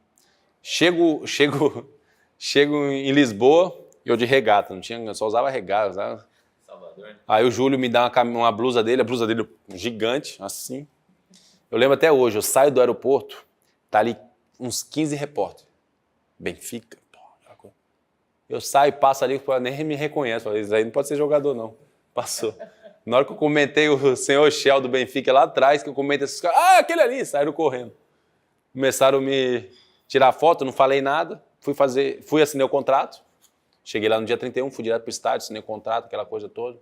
Chego em Lisboa, eu de regata, eu só usava regata. Usava... Salvador, né? Aí o Júlio me dá uma blusa dele, a blusa dele gigante, assim. Eu lembro até hoje, eu saio do aeroporto, tá ali uns 15 repórteres. Benfica, pô, eu saio, passo ali, nem me reconhece. Falei, isso aí não pode ser jogador, não. Passou. Na hora que eu comentei o senhor Shell do Benfica lá atrás, que eu comentei esses caras, aquele ali, saíram correndo. Começaram a me tirar foto, não falei nada, fui assinar o contrato. Cheguei lá no dia 31, fui direto pro estádio, assinei o contrato, aquela coisa toda.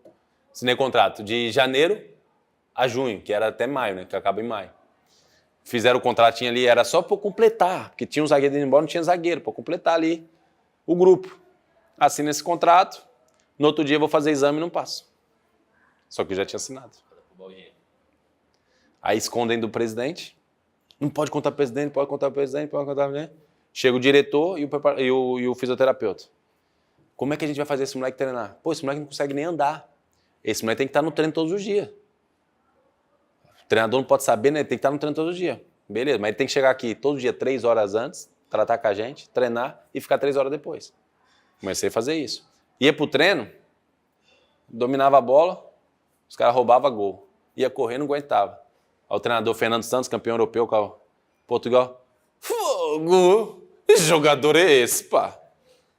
Assinei o contrato de janeiro a junho, que era até maio, né, que acaba em maio. Fizeram o contratinho ali, era só para completar, porque tinha um zagueiro indo embora, não tinha zagueiro, para completar ali o grupo. Assino esse contrato, no outro dia eu vou fazer exame e não passo. Só que eu já tinha assinado. Aí escondem do presidente, não pode contar pro presidente, pode contar pro presidente. Chega o diretor e o fisioterapeuta. Como é que a gente vai fazer esse moleque treinar? Pô, esse moleque não consegue nem andar. Esse moleque tem que estar no treino todos os dias. O treinador não pode saber, né? Ele tem que estar no treino todos os dias. Beleza, mas ele tem que chegar aqui todo dia, 3 horas antes, tratar com a gente, treinar e ficar 3 horas depois. Comecei a fazer isso. Ia pro treino, dominava a bola, os caras roubavam gol. Ia correr, não aguentava. Aí o treinador Fernando Santos, campeão europeu com Portugal. Fogo! Que jogador é esse, pá?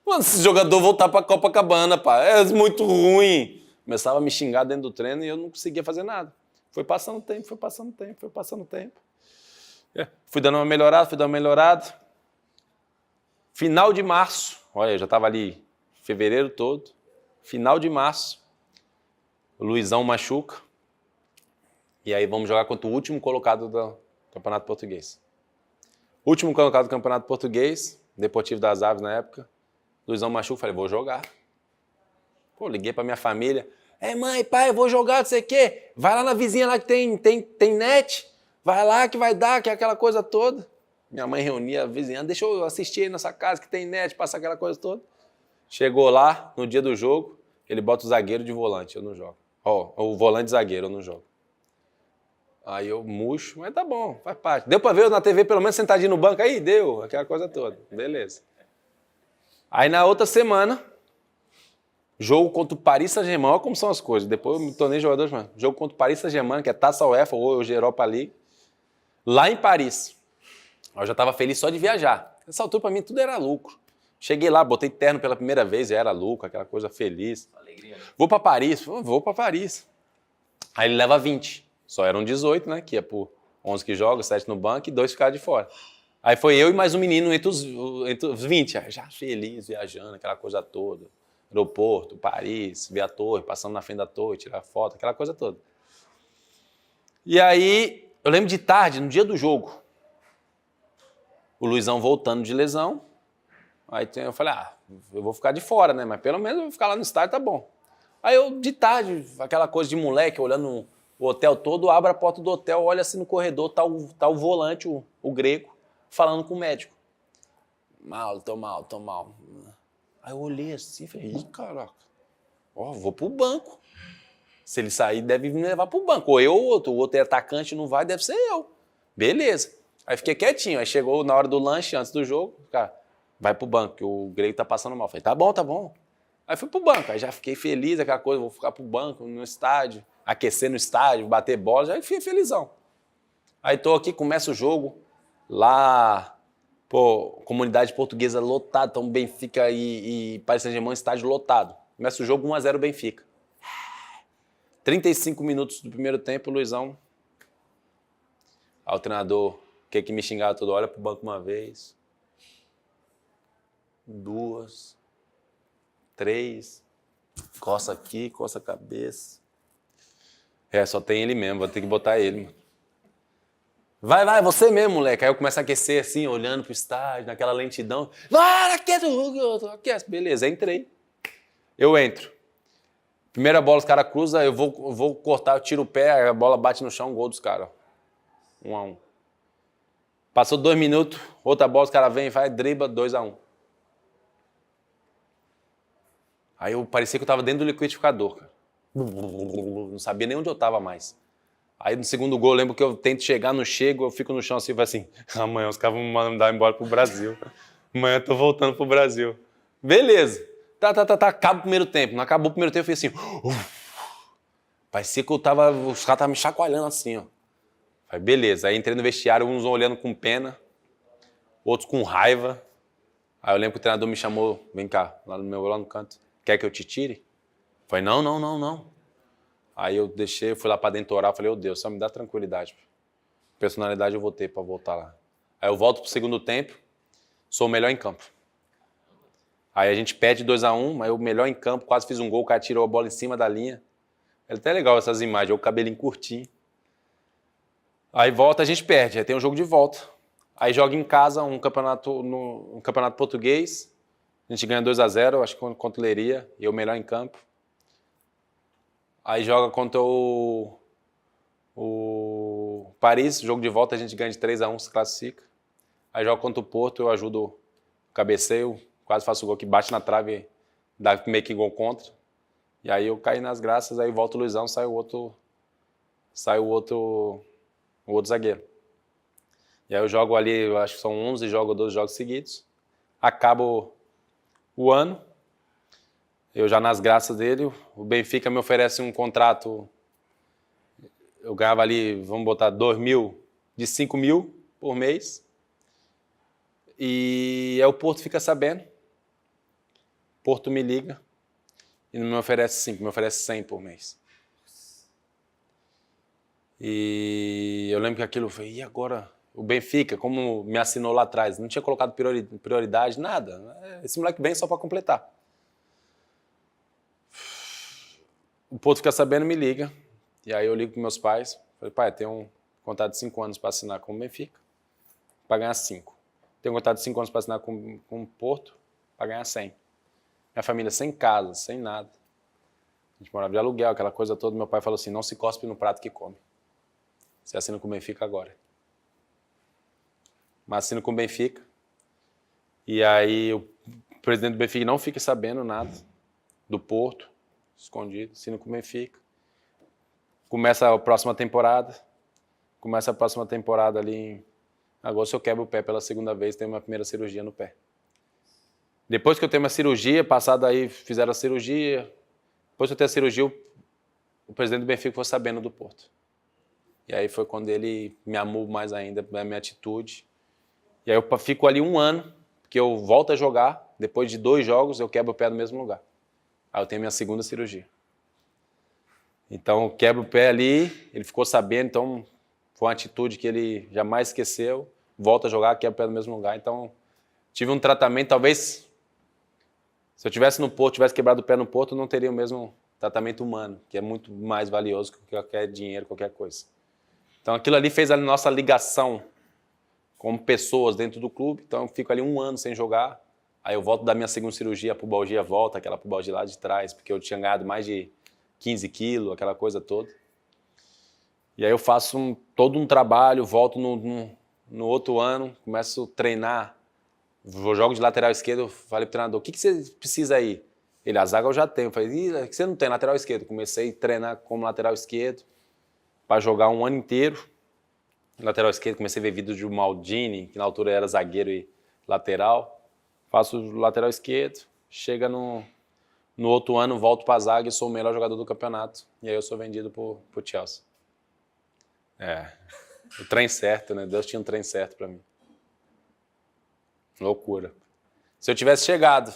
Mano, esse jogador voltar pra Copacabana, pá. É muito ruim. Começava a me xingar dentro do treino e eu não conseguia fazer nada. Foi passando tempo. Fui dando uma melhorada. Final de março, olha, eu já estava ali fevereiro todo. Final de março, o Luizão machuca. E aí vamos jogar contra o último colocado do Campeonato Português. Último colocado do Campeonato Português, Deportivo das Aves na época. Luizão machuca, falei, vou jogar. Pô, liguei pra minha família. Mãe, pai, eu vou jogar, não sei o quê. Vai lá na vizinha lá que tem net. Vai lá que vai dar, que é aquela coisa toda. Minha mãe reunia a vizinha, deixa eu assistir aí nessa casa que tem net, passa aquela coisa toda. Chegou lá, no dia do jogo, ele bota o zagueiro de volante, eu não jogo. O volante zagueiro, eu não jogo. Aí eu murcho, mas tá bom, faz parte. Deu pra ver eu na TV, pelo menos sentadinho no banco aí? Deu, aquela coisa toda. Beleza. Aí na outra semana, jogo contra o Paris Saint-Germain, olha como são as coisas. Depois eu me tornei jogador, mano. Jogo contra o Paris Saint-Germain, que é Taça UEFA ou Europa League, lá em Paris. Eu já estava feliz só de viajar. Nessa altura, para mim, tudo era lucro. Cheguei lá, botei terno pela primeira vez, já era lucro, aquela coisa feliz. Alegria, né? Vou para Paris. Vou para Paris. Aí ele leva 20. Só eram 18, né? Que ia por 11 que jogam, 7 no banco e 2 ficaram de fora. Aí foi eu e mais um menino entre os 20. Já feliz, viajando, aquela coisa toda. Aeroporto, Paris, ver a torre, passando na frente da torre, tirar foto, aquela coisa toda. E aí, eu lembro de tarde, no dia do jogo, o Luizão voltando de lesão. Aí eu falei, eu vou ficar de fora, né? Mas pelo menos eu vou ficar lá no estádio, tá bom. Aí eu, de tarde, aquela coisa de moleque, olhando o hotel todo, abro a porta do hotel, olho assim no corredor, tá o volante, o grego, falando com o médico. Tô mal. Aí eu olhei assim e falei, ih, caraca, vou pro banco. Se ele sair, deve me levar pro banco. Ou eu ou outro. O outro é atacante, não vai, deve ser eu. Beleza. Aí fiquei quietinho. Aí chegou na hora do lanche, antes do jogo, cara, vai pro banco, que o grego tá passando mal. Falei, tá bom. Aí fui pro banco. Aí já fiquei feliz, aquela coisa, vou ficar pro banco, no estádio, aquecer no estádio, bater bola, já fiquei felizão. Aí tô aqui, começa o jogo, lá, comunidade portuguesa lotada, então Benfica e Paris Saint-Germain, estádio lotado. Começa o jogo 1-0 Benfica. 35 minutos do primeiro tempo, o Luizão. Aí o treinador, que me xingava todo, olha pro banco uma vez, 2, 3, coça aqui, coça a cabeça. Só tem ele mesmo, vou ter que botar ele, mano. Vai, você mesmo, moleque. Aí eu começo a aquecer assim, olhando pro estádio, naquela lentidão. Vai, aquece. Beleza, entrei. Eu entro. Primeira bola, os caras cruzam, eu vou cortar, eu tiro o pé, a bola bate no chão, gol dos caras. 1-1. Passou 2 minutos, outra bola, os caras vêm, vai, dribla, 2-1. Aí eu parecia que eu tava dentro do liquidificador, cara. Não sabia nem onde eu tava mais. Aí no segundo gol, eu lembro que eu tento chegar, não chego, eu fico no chão assim, vai assim, amanhã os caras vão me mandar embora pro Brasil. Amanhã eu tô voltando pro Brasil. Beleza. Tá, acaba o primeiro tempo. Não acabou o primeiro tempo, eu fiz assim. Parecia que os caras estavam me chacoalhando assim, ó. Falei, beleza. Aí entrei no vestiário, uns olhando com pena, outros com raiva. Aí eu lembro que o treinador me chamou, vem cá, lá no canto. Quer que eu te tire? Falei, não. Aí eu fui lá pra dentro orar, falei, Deus, só me dá tranquilidade. Personalidade eu vou ter pra voltar lá. Aí eu volto pro segundo tempo, sou o melhor em campo. Aí a gente perde 2-1, mas eu melhor em campo, quase fiz um gol, o cara tirou a bola em cima da linha. É até legal essas imagens, o cabelinho curtinho. Aí volta, a gente perde, aí tem um jogo de volta. Aí joga em casa um campeonato português, a gente ganha 2-0, acho que contra o Leiria, e eu melhor em campo. Aí joga contra o Paris, jogo de volta, a gente ganha de 3-1, se classifica. Aí joga contra o Porto, eu ajudo o cabeceio, quase faço o gol que bate na trave, dá meio que gol contra. E aí eu caí nas graças, aí volta o Luizão, sai o outro zagueiro. E aí eu jogo ali, eu acho que são 11 jogos ou 12 jogos seguidos. Acabo o ano, eu já nas graças dele, o Benfica me oferece um contrato, eu ganhava ali, vamos botar 2 mil, de 5 mil por mês. E aí o Porto fica sabendo, Porto me liga e não me oferece 5, me oferece 100 por mês. E eu lembro que aquilo foi, e agora? O Benfica, como me assinou lá atrás, não tinha colocado prioridade, nada. Esse moleque vem só para completar. O Porto fica sabendo, me liga. E aí eu ligo para meus pais. Falei, pai, tem um contrato de 5 anos para assinar com o Benfica, para ganhar 5. Tem um contrato de 5 anos para assinar com o Porto, para ganhar 100. Minha família sem casa, sem nada. A gente morava de aluguel, aquela coisa toda. Meu pai falou assim, não se cospe no prato que come. Você assina com o Benfica agora. Mas assino com o Benfica. E aí o presidente do Benfica não fica sabendo nada do Porto, escondido, assino com o Benfica. Começa a próxima temporada. Começa a próxima temporada ali em agosto, eu quebro o pé pela segunda vez, tenho minha primeira cirurgia no pé. Depois que eu tenho uma cirurgia, passado aí fizeram a cirurgia, depois que eu tenho a cirurgia, o presidente do Benfica ficou sabendo do Porto. E aí foi quando ele me amou mais ainda, a minha atitude. E aí eu fico ali 1 ano, porque eu volto a jogar, depois de 2 jogos eu quebro o pé no mesmo lugar. Aí eu tenho minha segunda cirurgia. Então eu quebro o pé ali, ele ficou sabendo, então foi uma atitude que ele jamais esqueceu. Volto a jogar, quebro o pé no mesmo lugar. Então tive um tratamento, talvez, se eu tivesse no Porto, tivesse quebrado o pé no Porto, eu não teria o mesmo tratamento humano, que é muito mais valioso que qualquer dinheiro, qualquer coisa. Então aquilo ali fez a nossa ligação como pessoas dentro do clube. Então eu fico ali 1 ano sem jogar. Aí eu volto da minha segunda cirurgia, a pubalgia volta, aquela pubalgia lá de trás, porque eu tinha ganhado mais de 15 quilos, aquela coisa toda. E aí eu faço todo um trabalho, volto no outro ano, começo a treinar, jogo de lateral esquerdo, eu falei pro treinador, o que você precisa aí? Ele, a zaga eu já tenho. Eu falei, por que você não tem lateral esquerdo? Comecei a treinar como lateral esquerdo, para jogar 1 ano inteiro. Lateral esquerdo, comecei a ver vídeos de Maldini, que na altura era zagueiro e lateral. Faço lateral esquerdo, chega no outro ano, volto para a zaga e sou o melhor jogador do campeonato. E aí eu sou vendido pro Chelsea. O trem certo, né? Deus tinha um trem certo para mim. Loucura. Se eu tivesse chegado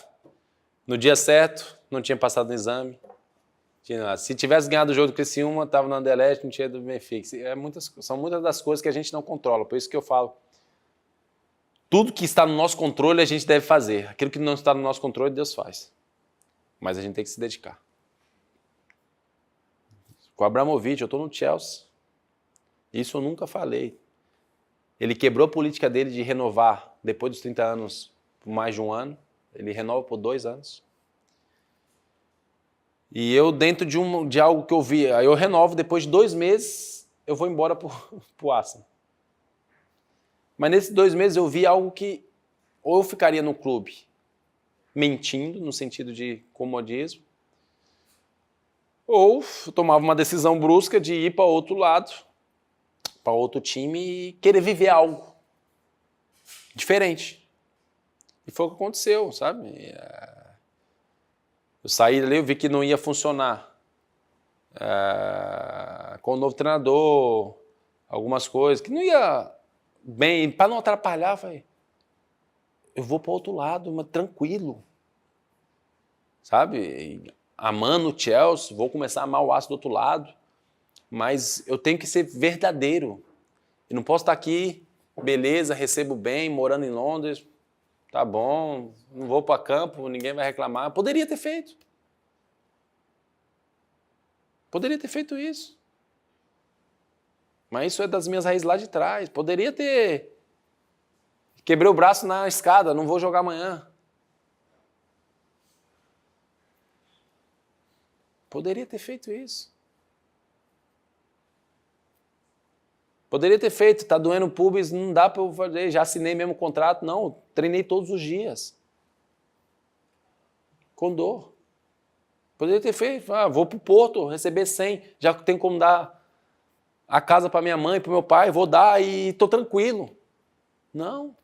no dia certo, não tinha passado no exame. Se tivesse ganhado o jogo do Criciúma, estava no Anderlecht, não tinha do Benfica. São muitas das coisas que a gente não controla. Por isso que eu falo, tudo que está no nosso controle a gente deve fazer. Aquilo que não está no nosso controle, Deus faz. Mas a gente tem que se dedicar. Com o Abramovich, eu estou no Chelsea. Isso eu nunca falei. Ele quebrou a política dele de renovar depois dos 30 anos por mais de 1 ano. Ele renova por 2 anos. E eu, dentro de algo que eu vi, aí eu renovo, depois de 2 meses, eu vou embora pro Arsenal. Mas nesses 2 meses eu vi algo que ou eu ficaria no clube mentindo, no sentido de comodismo, ou eu tomava uma decisão brusca de ir para outro lado, para outro time e querer viver algo diferente. E foi o que aconteceu, sabe? Eu saí dali, eu vi que não ia funcionar. Com o novo treinador, algumas coisas que não ia bem, para não atrapalhar, falei, eu vou para outro lado, mas tranquilo. Sabe? Amando o Chelsea, vou começar a amar o Arsenal do outro lado, mas eu tenho que ser verdadeiro. Eu não posso estar aqui, beleza, recebo bem, morando em Londres, tá bom, não vou para campo, ninguém vai reclamar. Eu poderia ter feito. Poderia ter feito isso. Mas isso é das minhas raízes lá de trás. Poderia ter... Quebrei o braço na escada, não vou jogar amanhã. Poderia ter feito isso. Poderia ter feito, tá doendo o pubis, não dá para eu fazer, já assinei mesmo o contrato. Não, treinei todos os dias. Com dor. Poderia ter feito, vou pro Porto, receber 100, já tenho como dar a casa para minha mãe, para meu pai, vou dar e tô tranquilo. Não.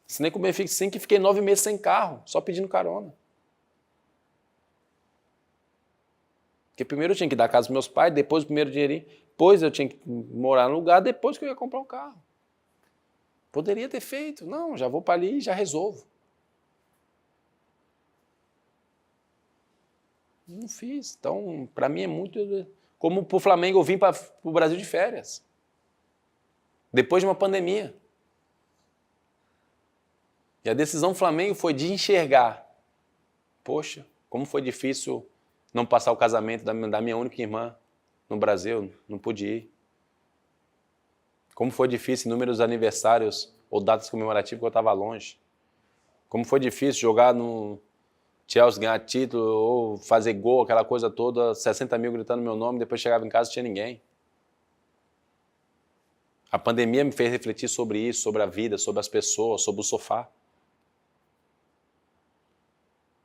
Assinei com o Benfica sim, que fiquei 9 meses sem carro, só pedindo carona. Porque primeiro eu tinha que dar casa para meus pais, depois o primeiro dinheirinho, depois eu tinha que morar no lugar, depois que eu ia comprar um carro. Poderia ter feito. Não, já vou para ali e já resolvo. Não fiz. Então, para mim é muito... Como para o Flamengo, eu vim para o Brasil de férias. Depois de uma pandemia. E a decisão do Flamengo foi de enxergar. Poxa, como foi difícil não passar o casamento da minha única irmã no Brasil, não pude ir. Como foi difícil inúmeros aniversários ou datas comemorativas que eu estava longe. Como foi difícil jogar no Chelsea, ganhar título ou fazer gol, aquela coisa toda, 60 mil gritando meu nome, depois chegava em casa e não tinha ninguém. A pandemia me fez refletir sobre isso, sobre a vida, sobre as pessoas, sobre o sofá.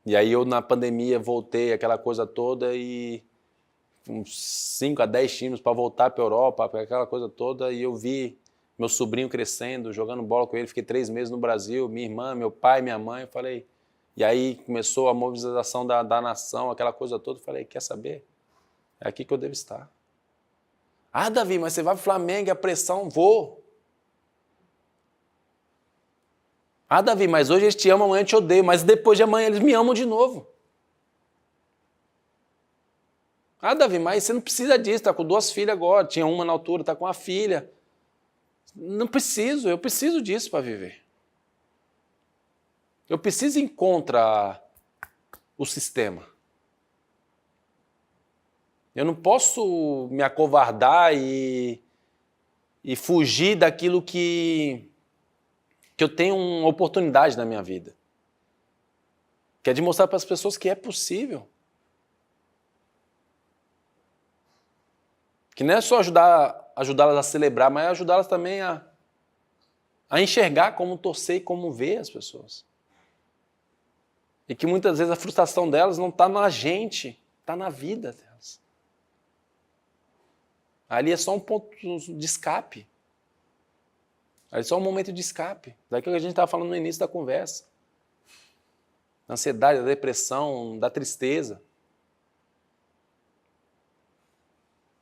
E aí eu na pandemia voltei aquela coisa toda e uns 5 a 10 times para voltar para a Europa, aquela coisa toda, e eu vi meu sobrinho crescendo, jogando bola com ele, fiquei 3 meses no Brasil, minha irmã, meu pai, minha mãe, eu falei... E aí começou a mobilização da nação, aquela coisa toda, eu falei, quer saber? É aqui que eu devo estar. Ah, Davi, mas você vai para o Flamengo, a pressão, vou. Ah, Davi, mas hoje eles te amam, amanhã eu te odeio, mas depois de amanhã eles me amam de novo. Ah, Davi, mas você não precisa disso, está com 2 filhas agora, tinha uma na altura, está com uma filha. Não preciso, eu preciso disso para viver. Eu preciso ir contra o sistema. Eu não posso me acovardar e fugir daquilo que eu tenho uma oportunidade na minha vida. Que é de mostrar para as pessoas que é possível. Que não é só ajudá-las a celebrar, mas ajudá-las também a enxergar como torcer e como ver as pessoas. E que muitas vezes a frustração delas não está na gente, está na vida delas. Ali é só um ponto de escape. Ali é só um momento de escape. Daquilo que a gente estava falando no início da conversa. Da ansiedade, da depressão, da tristeza.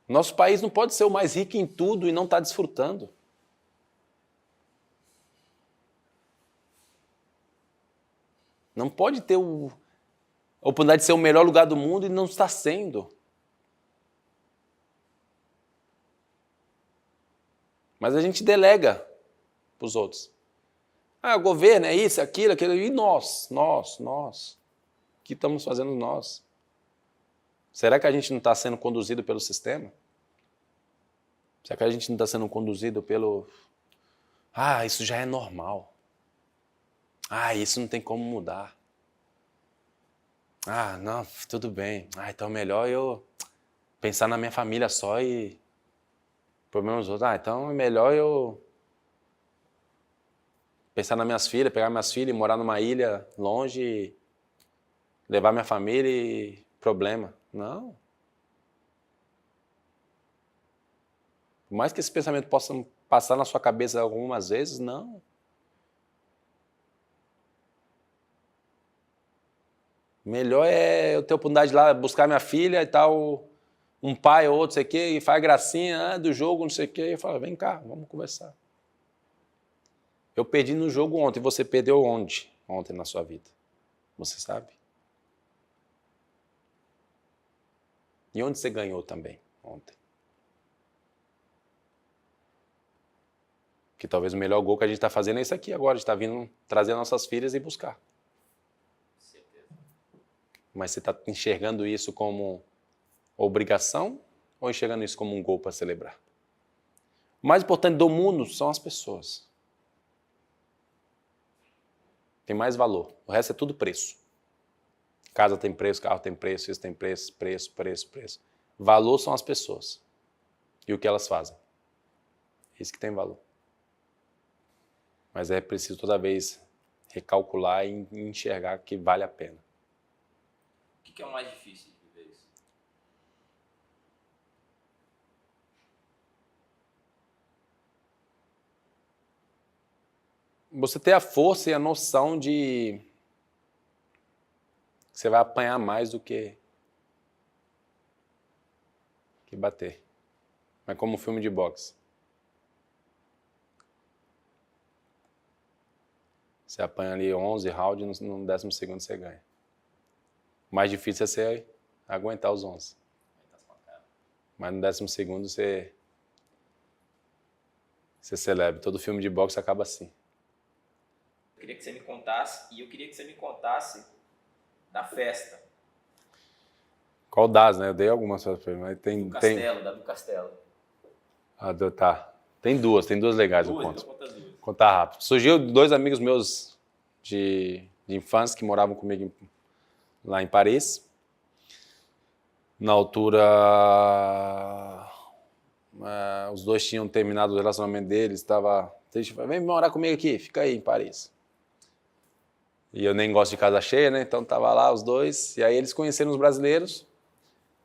Nosso país não pode ser o mais rico em tudo e não estar desfrutando. Não pode ter a oportunidade de ser o melhor lugar do mundo e não estar sendo. Mas a gente delega para os outros. Ah, o governo é isso, aquilo, aquilo. E nós. O que estamos fazendo nós? Será que a gente não está sendo conduzido pelo sistema? Será que a gente não está sendo conduzido pelo... Ah, isso já é normal. Ah, isso não tem como mudar. Ah, não, tudo bem. Ah, então é melhor eu pensar na minha família só e... Problemas dos outros. Ah, então é melhor eu pensar nas minhas filhas, pegar minhas filhas e morar numa ilha longe e levar minha família e... Problema. Não. Por mais que esse pensamento possa passar na sua cabeça algumas vezes, não. Melhor é eu ter a oportunidade de ir lá buscar minha filha e tal, um pai ou outro, sei o quê, e faz gracinha do jogo, não sei o quê, e fala, vem cá, vamos conversar. Eu perdi no jogo ontem, você perdeu onde? Ontem na sua vida. Você sabe? E onde você ganhou também ontem? Que talvez o melhor gol que a gente está fazendo é isso aqui agora, a gente está vindo trazer nossas filhas e buscar. Mas você está enxergando isso como obrigação ou enxergando isso como um gol para celebrar? O mais importante do mundo são as pessoas. Tem mais valor. O resto é tudo preço. Casa tem preço, carro tem preço, isso tem preço, preço. Valor são as pessoas. E o que elas fazem. Isso que tem valor. Mas é preciso toda vez recalcular e enxergar que vale a pena. O que é o mais difícil de viver isso? você ter a força e a noção de que você vai apanhar mais do que bater. Mas como um filme de boxe. Você apanha ali 11 rounds e no 12º você ganha. O mais difícil é você aguentar os 11. Mas no 12º você celebra. Todo filme de boxe acaba assim. Eu queria que você me contasse, e eu queria que você me contasse da festa. Qual das, né? Eu dei algumas festas, mas tem... Do Castelo, do Castelo. Ah, tá. Tem duas legais eu conto. Então conta as duas. Vou contar rápido. Surgiu 2 amigos meus de infância que moravam comigo lá em Paris. Na altura, os 2 tinham terminado o relacionamento deles, estava triste. Falei, vem morar comigo aqui, fica aí em Paris. E eu nem gosto de casa cheia, né? Então tava lá os 2. E aí eles conheceram os brasileiros,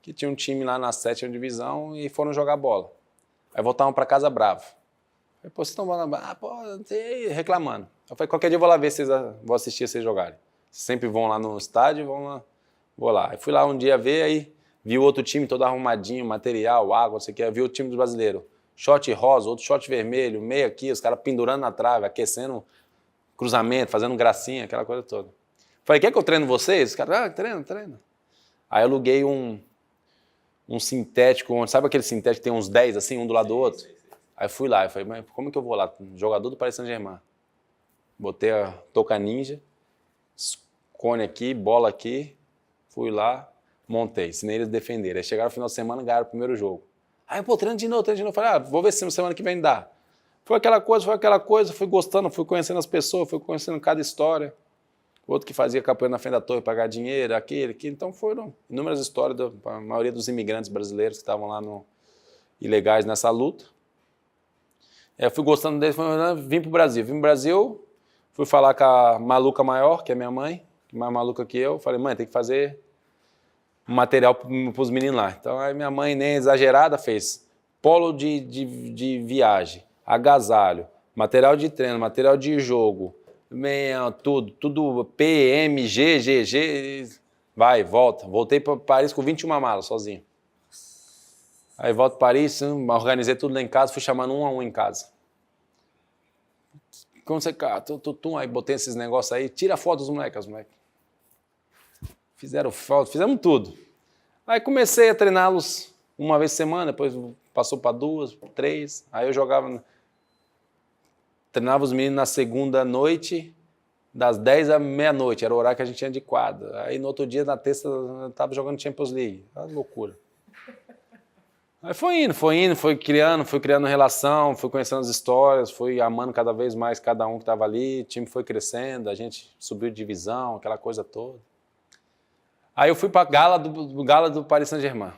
que tinha um time lá na 7ª divisão e foram jogar bola. Aí voltavam para casa bravo. Falei, pô, vocês estão reclamando. Eu falei, qualquer dia eu vou lá ver, vou assistir vocês jogarem. Vocês sempre vão lá no estádio, vou lá. Aí fui lá um dia ver, aí vi o outro time todo arrumadinho, material, água, não sei o que. Vi o time do brasileiro. Short rosa, outro short vermelho, meio aqui, os caras pendurando na trave, aquecendo cruzamento, fazendo gracinha, aquela coisa toda. Falei, quer que eu treino vocês? Os caras, treina. Aí eu aluguei um sintético, sabe aquele sintético que tem uns 10 assim, um do lado do outro? Sim. Aí eu fui lá, eu falei, mas como que eu vou lá? Jogador do Paris Saint-Germain. Botei a touca ninja, cone aqui, bola aqui, fui lá, montei, ensinei eles a defender. Aí chegaram no final de semana e ganharam o primeiro jogo. Aí, pô, treino de novo. Falei, vou ver se semana que vem dá. Foi aquela coisa, fui gostando, fui conhecendo as pessoas, fui conhecendo cada história. Outro que fazia campanha na frente da torre, pagar dinheiro, aquele. Então foram inúmeras histórias da maioria dos imigrantes brasileiros que estavam lá ilegais nessa luta. Eu fui gostando deles, vim pro Brasil. Vim pro Brasil, fui falar com a maluca maior, que é minha mãe, mais maluca que eu. Falei, mãe, tem que fazer um material pros meninos lá. Então aí minha mãe, nem exagerada, fez polo de viagem, agasalho, material de treino, material de jogo, tudo PMG, GG, vai, volta. Voltei para Paris com 21 malas, sozinho. Aí volto para Paris, organizei tudo lá em casa, fui chamando um a um em casa. Como você, cara, aí botei esses negócios aí, tira foto dos moleques, Fizeram foto, fizemos tudo. Aí comecei a treiná-los uma vez por semana, depois passou para 2, 3, aí eu treinava os meninos na segunda noite, das 10 à meia-noite, era o horário que a gente tinha de quadra. Aí no outro dia, na terça, eu estava jogando Champions League. Uma loucura. Aí foi criando relação, fui conhecendo as histórias, fui amando cada vez mais cada um que estava ali, o time foi crescendo, a gente subiu de divisão, aquela coisa toda. Aí eu fui para a gala do Paris Saint-Germain,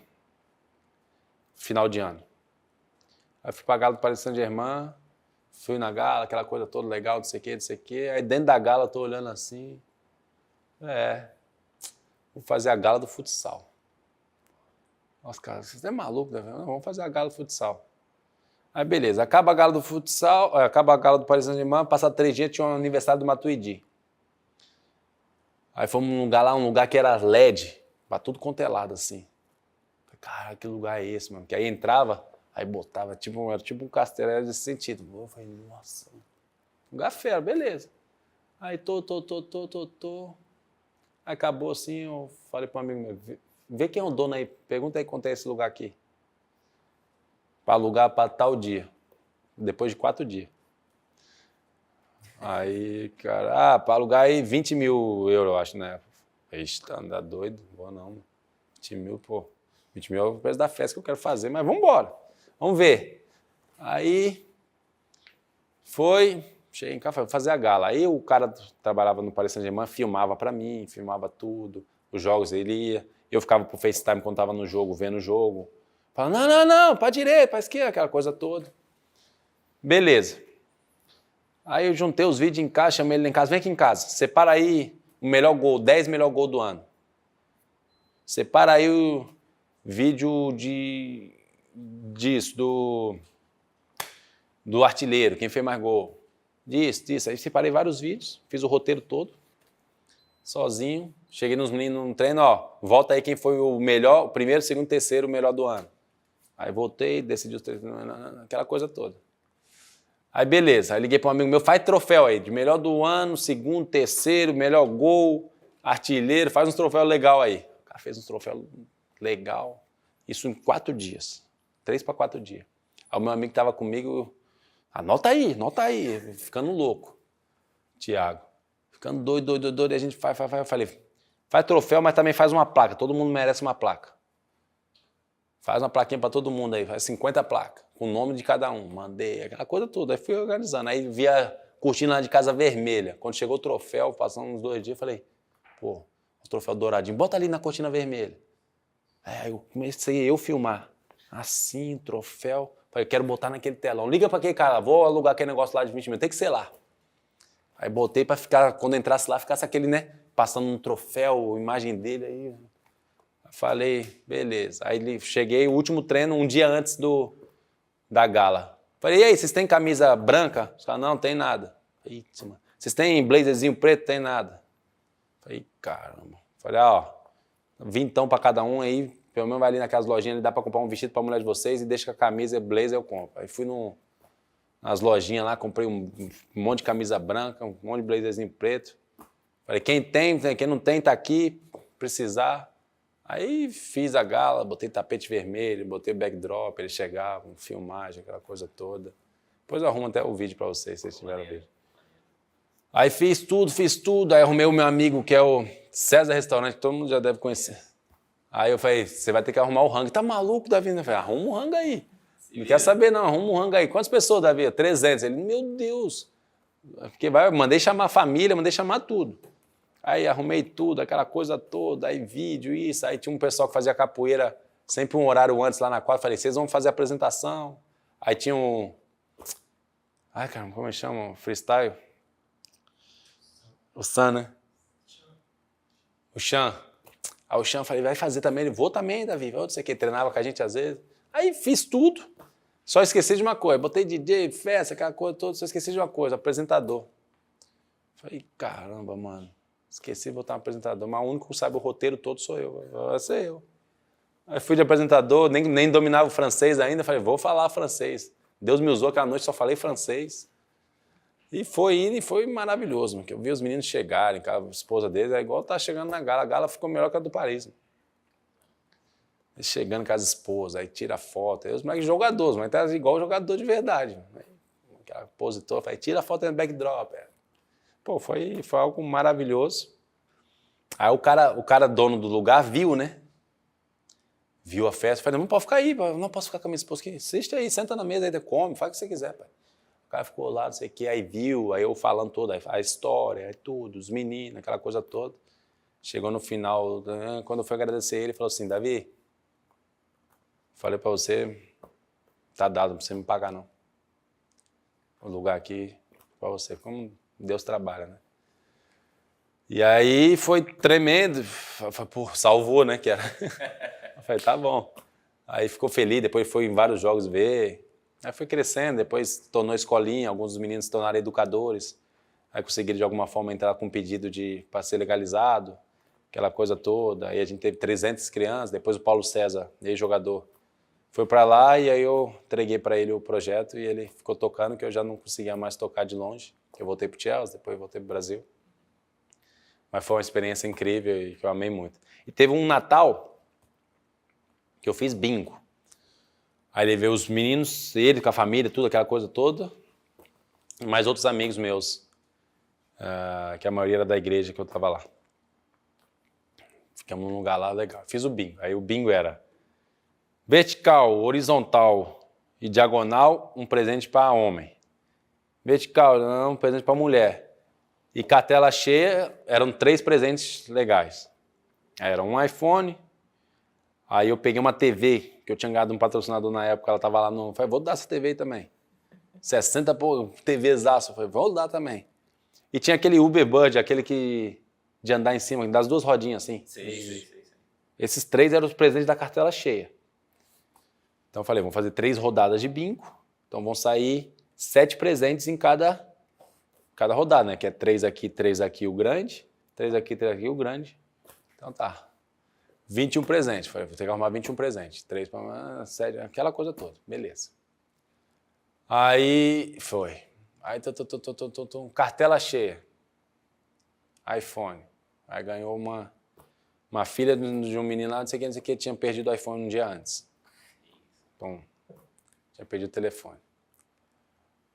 final de ano. Aí fui para a gala do Paris Saint-Germain, fui na gala, aquela coisa toda legal, não sei o quê. Aí dentro da gala eu tô olhando assim, vou fazer a gala do futsal. Nossa, cara, você é maluco, né? Não, vamos fazer a gala do futsal. Aí beleza, acaba a gala do futsal, acaba a gala do Paris Saint-Germain, passa 3 dias, tinha um aniversário do Matuidi. Aí fomos num lugar que era LED, pra tudo quanto é lado, assim. Cara, que lugar é esse, mano? Que aí entrava, aí botava, era tipo um castelo, era desse sentido. Eu falei, nossa, lugar fera, beleza. Aí tô. Aí acabou assim, eu falei para um amigo meu, vê quem é o dono aí, pergunta aí quanto é esse lugar aqui. Para alugar para tal dia, depois de 4 dias. Aí, cara, para alugar aí 20 mil euros, eu acho, né? Ixi, tá doido, vou não. 20 mil, pô. 20 mil é o preço da festa que eu quero fazer, mas vamos embora. Vamos ver. Aí, cheguei em casa, fazer a gala. Aí o cara que trabalhava no Paris Saint-Germain filmava para mim, filmava tudo. Os jogos ele ia. Eu ficava pro FaceTime quando tava no jogo, vendo o jogo. Falava, não, pra direita, pra esquerda, aquela coisa toda. Beleza. Aí eu juntei os vídeos em casa, chamei ele em casa, vem aqui em casa, separa aí o melhor gol, 10 melhor gol do ano. Separa aí o vídeo disso, do artilheiro, quem fez mais gol. disso. Aí separei vários vídeos, fiz o roteiro todo, sozinho. Cheguei nos meninos no treino, ó, volta aí quem foi o melhor, o primeiro, segundo, terceiro, o melhor do ano. Aí voltei, decidi os três, aquela coisa toda. Aí beleza, aí liguei para um amigo meu, faz troféu aí, de melhor do ano, segundo, terceiro, melhor gol, artilheiro, faz uns troféus legal aí. O cara fez uns troféus legal, isso em 4 dias, 3 para 4 dias. Aí o meu amigo que estava comigo, anota aí, ficando louco, Thiago. Ficando doido, e a gente faz. Eu falei, faz troféu, mas também faz uma placa, todo mundo merece uma placa. Faz uma plaquinha para todo mundo aí, faz 50 placas, com o nome de cada um. Mandei, aquela coisa toda. Aí fui organizando. Aí vi a cortina lá de casa vermelha. Quando chegou o troféu, passando uns 2 dias, falei, pô, o troféu douradinho, bota ali na cortina vermelha. Aí eu comecei a filmar. Assim, troféu. Falei, quero botar naquele telão. Liga para aquele cara, vou alugar aquele negócio lá de 20 mil, tem que ser lá. Aí botei para ficar, quando entrasse lá, ficasse aquele, né, passando um troféu, imagem dele aí. Falei, beleza. Aí cheguei, o último treino, um dia antes da gala. Falei, e aí, vocês têm camisa branca? Os caras, não, tem nada. Eita, mano. Vocês têm blazerzinho preto? Tem nada. Falei, caramba. Falei, ó, vintão pra cada um aí, pelo menos vai ali naquelas lojinhas, ali dá pra comprar um vestido pra mulher de vocês e deixa com a camisa, blazer eu compro. Aí fui nas lojinhas lá, comprei um monte de camisa branca, um monte de blazerzinho preto. Falei, quem tem, quem não tem, tá aqui, precisar. Aí fiz a gala, botei tapete vermelho, botei backdrop, eles chegavam, filmagem, aquela coisa toda. Depois eu arrumo até o vídeo para vocês, se vocês tiverem o vídeo. Aí fiz tudo, aí arrumei o meu amigo, que é o César Restaurante, que todo mundo já deve conhecer. Aí eu falei, você vai ter que arrumar o rango. Tá maluco, Davi? Eu falei, arruma um rango aí. Não quer saber não, arruma um rango aí. Quantas pessoas, Davi? 300. Ele, meu Deus. Porque mandei chamar a família, mandei chamar tudo. Aí arrumei tudo, aquela coisa toda, aí vídeo, isso. Aí tinha um pessoal que fazia capoeira sempre um horário antes lá na quadra. Falei, vocês vão fazer a apresentação. Aí tinha um... Ai, caramba, como é que chama? Freestyle? O Sam, né? O Chan. Aí o Chan, falei, vai fazer também. Ele, vou também, Davi. Não sei o que, treinava com a gente às vezes. Aí fiz tudo. Só esqueci de uma coisa. Botei DJ, festa, aquela coisa toda. Só esqueci de uma coisa, apresentador. Falei, caramba, mano. Esqueci de botar um apresentador, mas o único que sabe o roteiro todo sou eu. Vai ser eu. Aí fui de apresentador, nem dominava o francês ainda. Falei, vou falar francês. Deus me usou aquela noite, só falei francês. E foi maravilhoso, porque eu vi os meninos chegarem, a esposa deles, é igual tá chegando na gala. A gala ficou melhor que a do Paris. Eles chegando com as esposas, aí tira foto. Aí os moleques jogadores, mas tá igual jogador de verdade. Aquela positor, falei, tira a foto no backdrop. Pô, foi algo maravilhoso. Aí o cara dono do lugar viu, né? Viu a festa. Falei, não pode ficar aí, não posso ficar com a minha esposa aqui. Assiste aí, senta na mesa aí, come, faz o que você quiser, pai. O cara ficou lá, não sei o que, aí viu, aí eu falando toda a história, aí tudo, os meninos, aquela coisa toda. Chegou no final, quando eu fui agradecer ele, falou assim, Davi, falei pra você, tá dado, não precisa me pagar não. O lugar aqui pra você, como Deus trabalha, né? E aí foi tremendo, pô, salvou, né, que era. Eu falei, tá bom. Aí ficou feliz, depois foi em vários jogos ver. Aí foi crescendo, depois tornou escolinha, alguns dos meninos se tornaram educadores. Aí conseguiram de alguma forma entrar com um pedido para ser legalizado, aquela coisa toda. Aí a gente teve 300 crianças, depois o Paulo César, ex-jogador, foi para lá e aí eu entreguei para ele o projeto e ele ficou tocando, que eu já não conseguia mais tocar de longe. Eu voltei para o Chelsea, depois voltei para o Brasil. Mas foi uma experiência incrível e que eu amei muito. E teve um Natal que eu fiz bingo. Aí levei os meninos, ele com a família, tudo, aquela coisa toda, mais outros amigos meus, que a maioria era da igreja que eu estava lá. Ficamos num lugar lá legal. Fiz o bingo. Aí o bingo era vertical, horizontal e diagonal, um presente para homem. Vertical, um presente para mulher. E cartela cheia, eram 3 presentes legais. Aí era um iPhone, aí eu peguei uma TV, que eu tinha ganhado um patrocinador na época, ela estava lá no... Falei, vou dar essa TV aí também. 60 TVzaço, falei, vou dar também. E tinha aquele Uberbird, aquele de andar em cima, das 2 rodinhas assim. Sei. Esses 3 eram os presentes da cartela cheia. Então eu falei, vamos fazer 3 rodadas de bingo, então vão sair 7 presentes em cada cada rodada, né? Que é 3 aqui, o grande. 3 aqui, o grande. Então tá. 21 presentes. Falei, vou ter que arrumar 21 presentes. 3 para 7, aquela coisa toda. Beleza. Aí foi. Aí cartela cheia. iPhone. Aí ganhou uma filha de um menino lá, não sei o que, tinha perdido o iPhone um dia antes. Então, tinha perdido o telefone.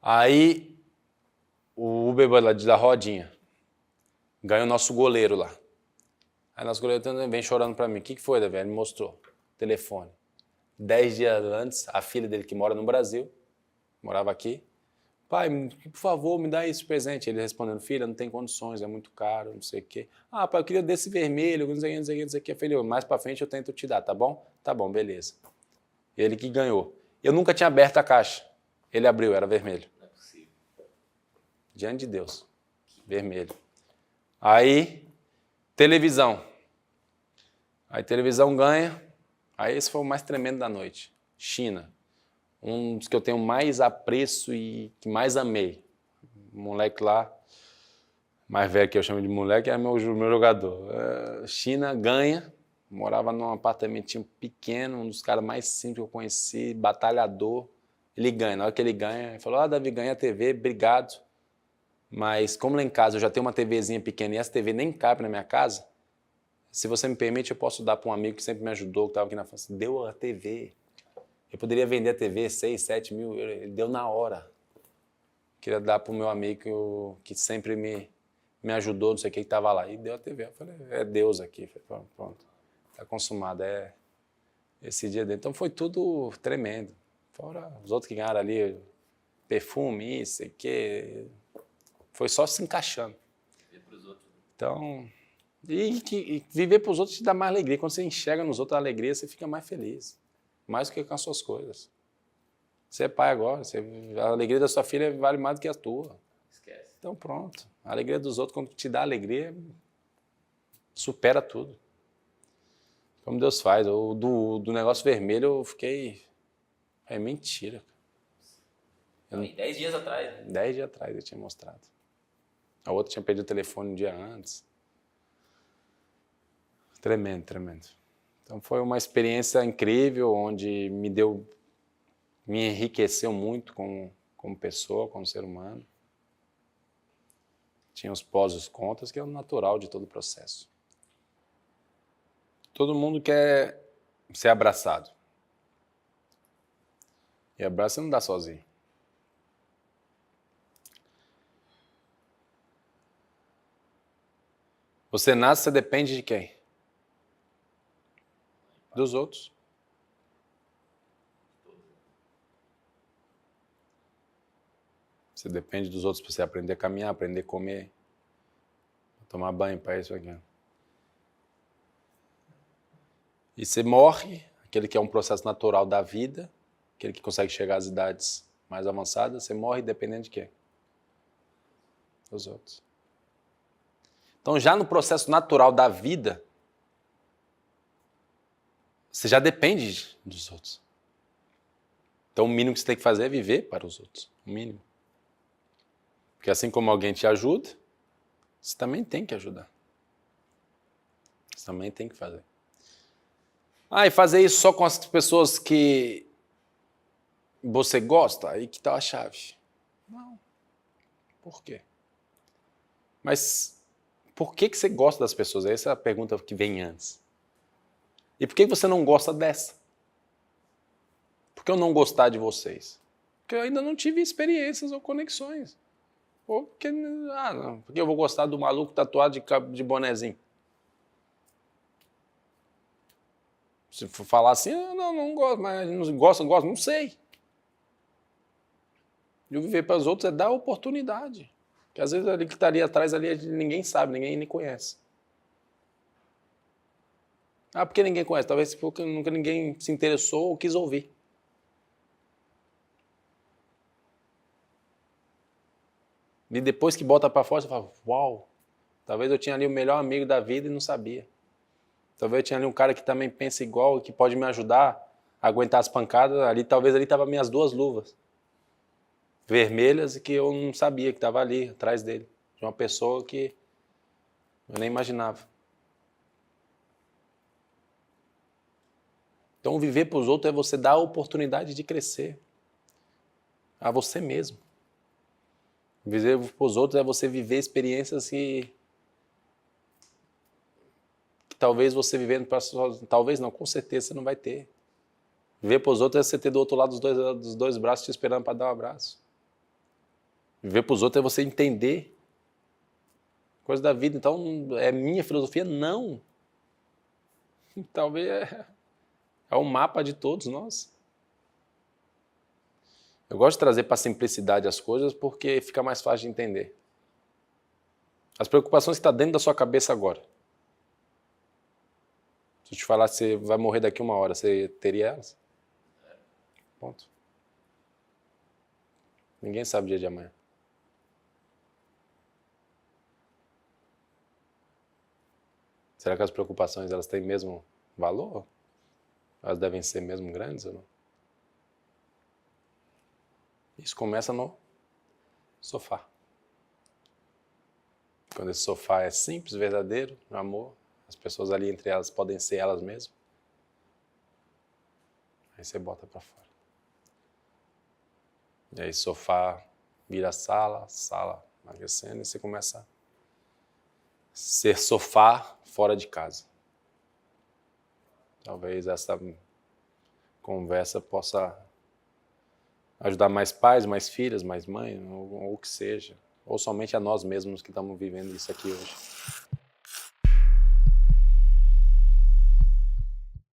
Aí, o Uber lá da rodinha ganhou o nosso goleiro lá. Aí nosso goleiro vem chorando pra mim. O que foi, Davi? Ele me mostrou. Telefone. 10 dias antes, a filha dele que mora no Brasil, morava aqui. Pai, por favor, me dá esse presente. Ele respondendo, filha, não tem condições, é muito caro, não sei o quê. Ah, pai, eu queria desse vermelho, não sei o que. Eu falei, mais pra frente eu tento te dar, tá bom? Tá bom, beleza. Ele que ganhou. Eu nunca tinha aberto a caixa. Ele abriu, era vermelho. Não é possível. Diante de Deus. Vermelho. Aí, televisão. Aí televisão ganha. Aí esse foi o mais tremendo da noite. China. Um dos que eu tenho mais apreço e que mais amei. O moleque lá, mais velho que eu chamo de moleque, é meu jogador. China ganha. Morava num apartamentinho pequeno, um dos caras mais simples que eu conheci, batalhador. Ele ganha. Na hora que ele ganha, ele falou, Davi, ganha a TV, obrigado. Mas como lá em casa eu já tenho uma TVzinha pequena e essa TV nem cabe na minha casa, se você me permite, eu posso dar para um amigo que sempre me ajudou, que estava aqui na França. Deu a TV. Eu poderia vender a TV 6, 7 mil euros. Ele deu na hora. Queria dar para o meu amigo que sempre me ajudou, não sei o que estava lá. E deu a TV. Eu falei, é Deus aqui. Eu falei, pronto, está consumado. É esse dia dele. Então foi tudo tremendo. Fora os outros que ganharam ali, perfume, isso, sei o que. Foi só se encaixando. Viver pros outros. Então, e viver para os outros te dá mais alegria. Quando você enxerga nos outros a alegria, você fica mais feliz. Mais do que com as suas coisas. Você é pai agora, a alegria da sua filha vale mais do que a tua. Esquece. Então pronto. A alegria dos outros, quando te dá alegria, supera tudo. Como Deus faz. Do negócio vermelho eu fiquei... É mentira. Não, e 10 dias atrás. Né? 10 dias atrás eu tinha mostrado. A outra tinha perdido o telefone um dia antes. Tremendo, tremendo. Então foi uma experiência incrível, onde me enriqueceu muito como pessoa, como ser humano. Tinha os pós e os contras, que é o natural de todo o processo. Todo mundo quer ser abraçado. E abraço você não dá sozinho. Você nasce, você depende de quem? Dos outros. Você depende dos outros para você aprender a caminhar, aprender a comer, tomar banho, para isso aqui. E você morre, aquele que é um processo natural da vida, aquele que consegue chegar às idades mais avançadas, você morre dependendo de quê? Dos outros. Então, já no processo natural da vida, você já depende dos outros. Então, o mínimo que você tem que fazer é viver para os outros. O mínimo. Porque assim como alguém te ajuda, você também tem que ajudar. Você também tem que fazer. E fazer isso só com as pessoas que você gosta? Aí que tá a chave. Não. Por quê? Mas por que você gosta das pessoas? Essa é a pergunta que vem antes. E por que você não gosta dessa? Por que eu não gostar de vocês? Porque eu ainda não tive experiências ou conexões. Ou porque, não, porque eu vou gostar do maluco tatuado de bonezinho. Se for falar assim, não gosto, mas não gosto, não sei. E o viver para os outros é dar oportunidade. Porque às vezes ali que estaria atrás ali ninguém sabe, ninguém nem conhece. Porque ninguém conhece? Talvez porque nunca ninguém se interessou ou quis ouvir. E depois que bota para fora, você fala, uau, talvez eu tinha ali o melhor amigo da vida e não sabia. Talvez eu tinha ali um cara que também pensa igual, que pode me ajudar a aguentar as pancadas. Talvez ali estavam minhas 2 luvas. vermelhas e que eu não sabia que estava ali, atrás dele. De uma pessoa que eu nem imaginava. Então, viver para os outros é você dar a oportunidade de crescer. A você mesmo. Viver para os outros é você viver experiências que talvez você vivendo para só, talvez não, com certeza você não vai ter. Viver para os outros é você ter do outro lado dos dois braços te esperando para dar um abraço. Viver para os outros é você entender coisa da vida. Então, é minha filosofia? Não. Talvez é o mapa de todos nós. Eu gosto de trazer para a simplicidade as coisas porque fica mais fácil de entender. As preocupações que estão dentro da sua cabeça agora. Se eu te falar que você vai morrer daqui 1 hora, você teria elas? Ponto. Ninguém sabe o dia de amanhã. Será que as preocupações elas têm mesmo valor? Elas devem ser mesmo grandes ou não? Isso começa no sofá. Quando esse sofá é simples, verdadeiro, amor, as pessoas ali entre elas podem ser elas mesmas. Aí você bota para fora. E aí sofá vira sala, sala emagrecendo, e você começa a ser sofá fora de casa. Talvez essa conversa possa ajudar mais pais, mais filhas, mais mães, ou o que seja. Ou somente a nós mesmos que estamos vivendo isso aqui hoje.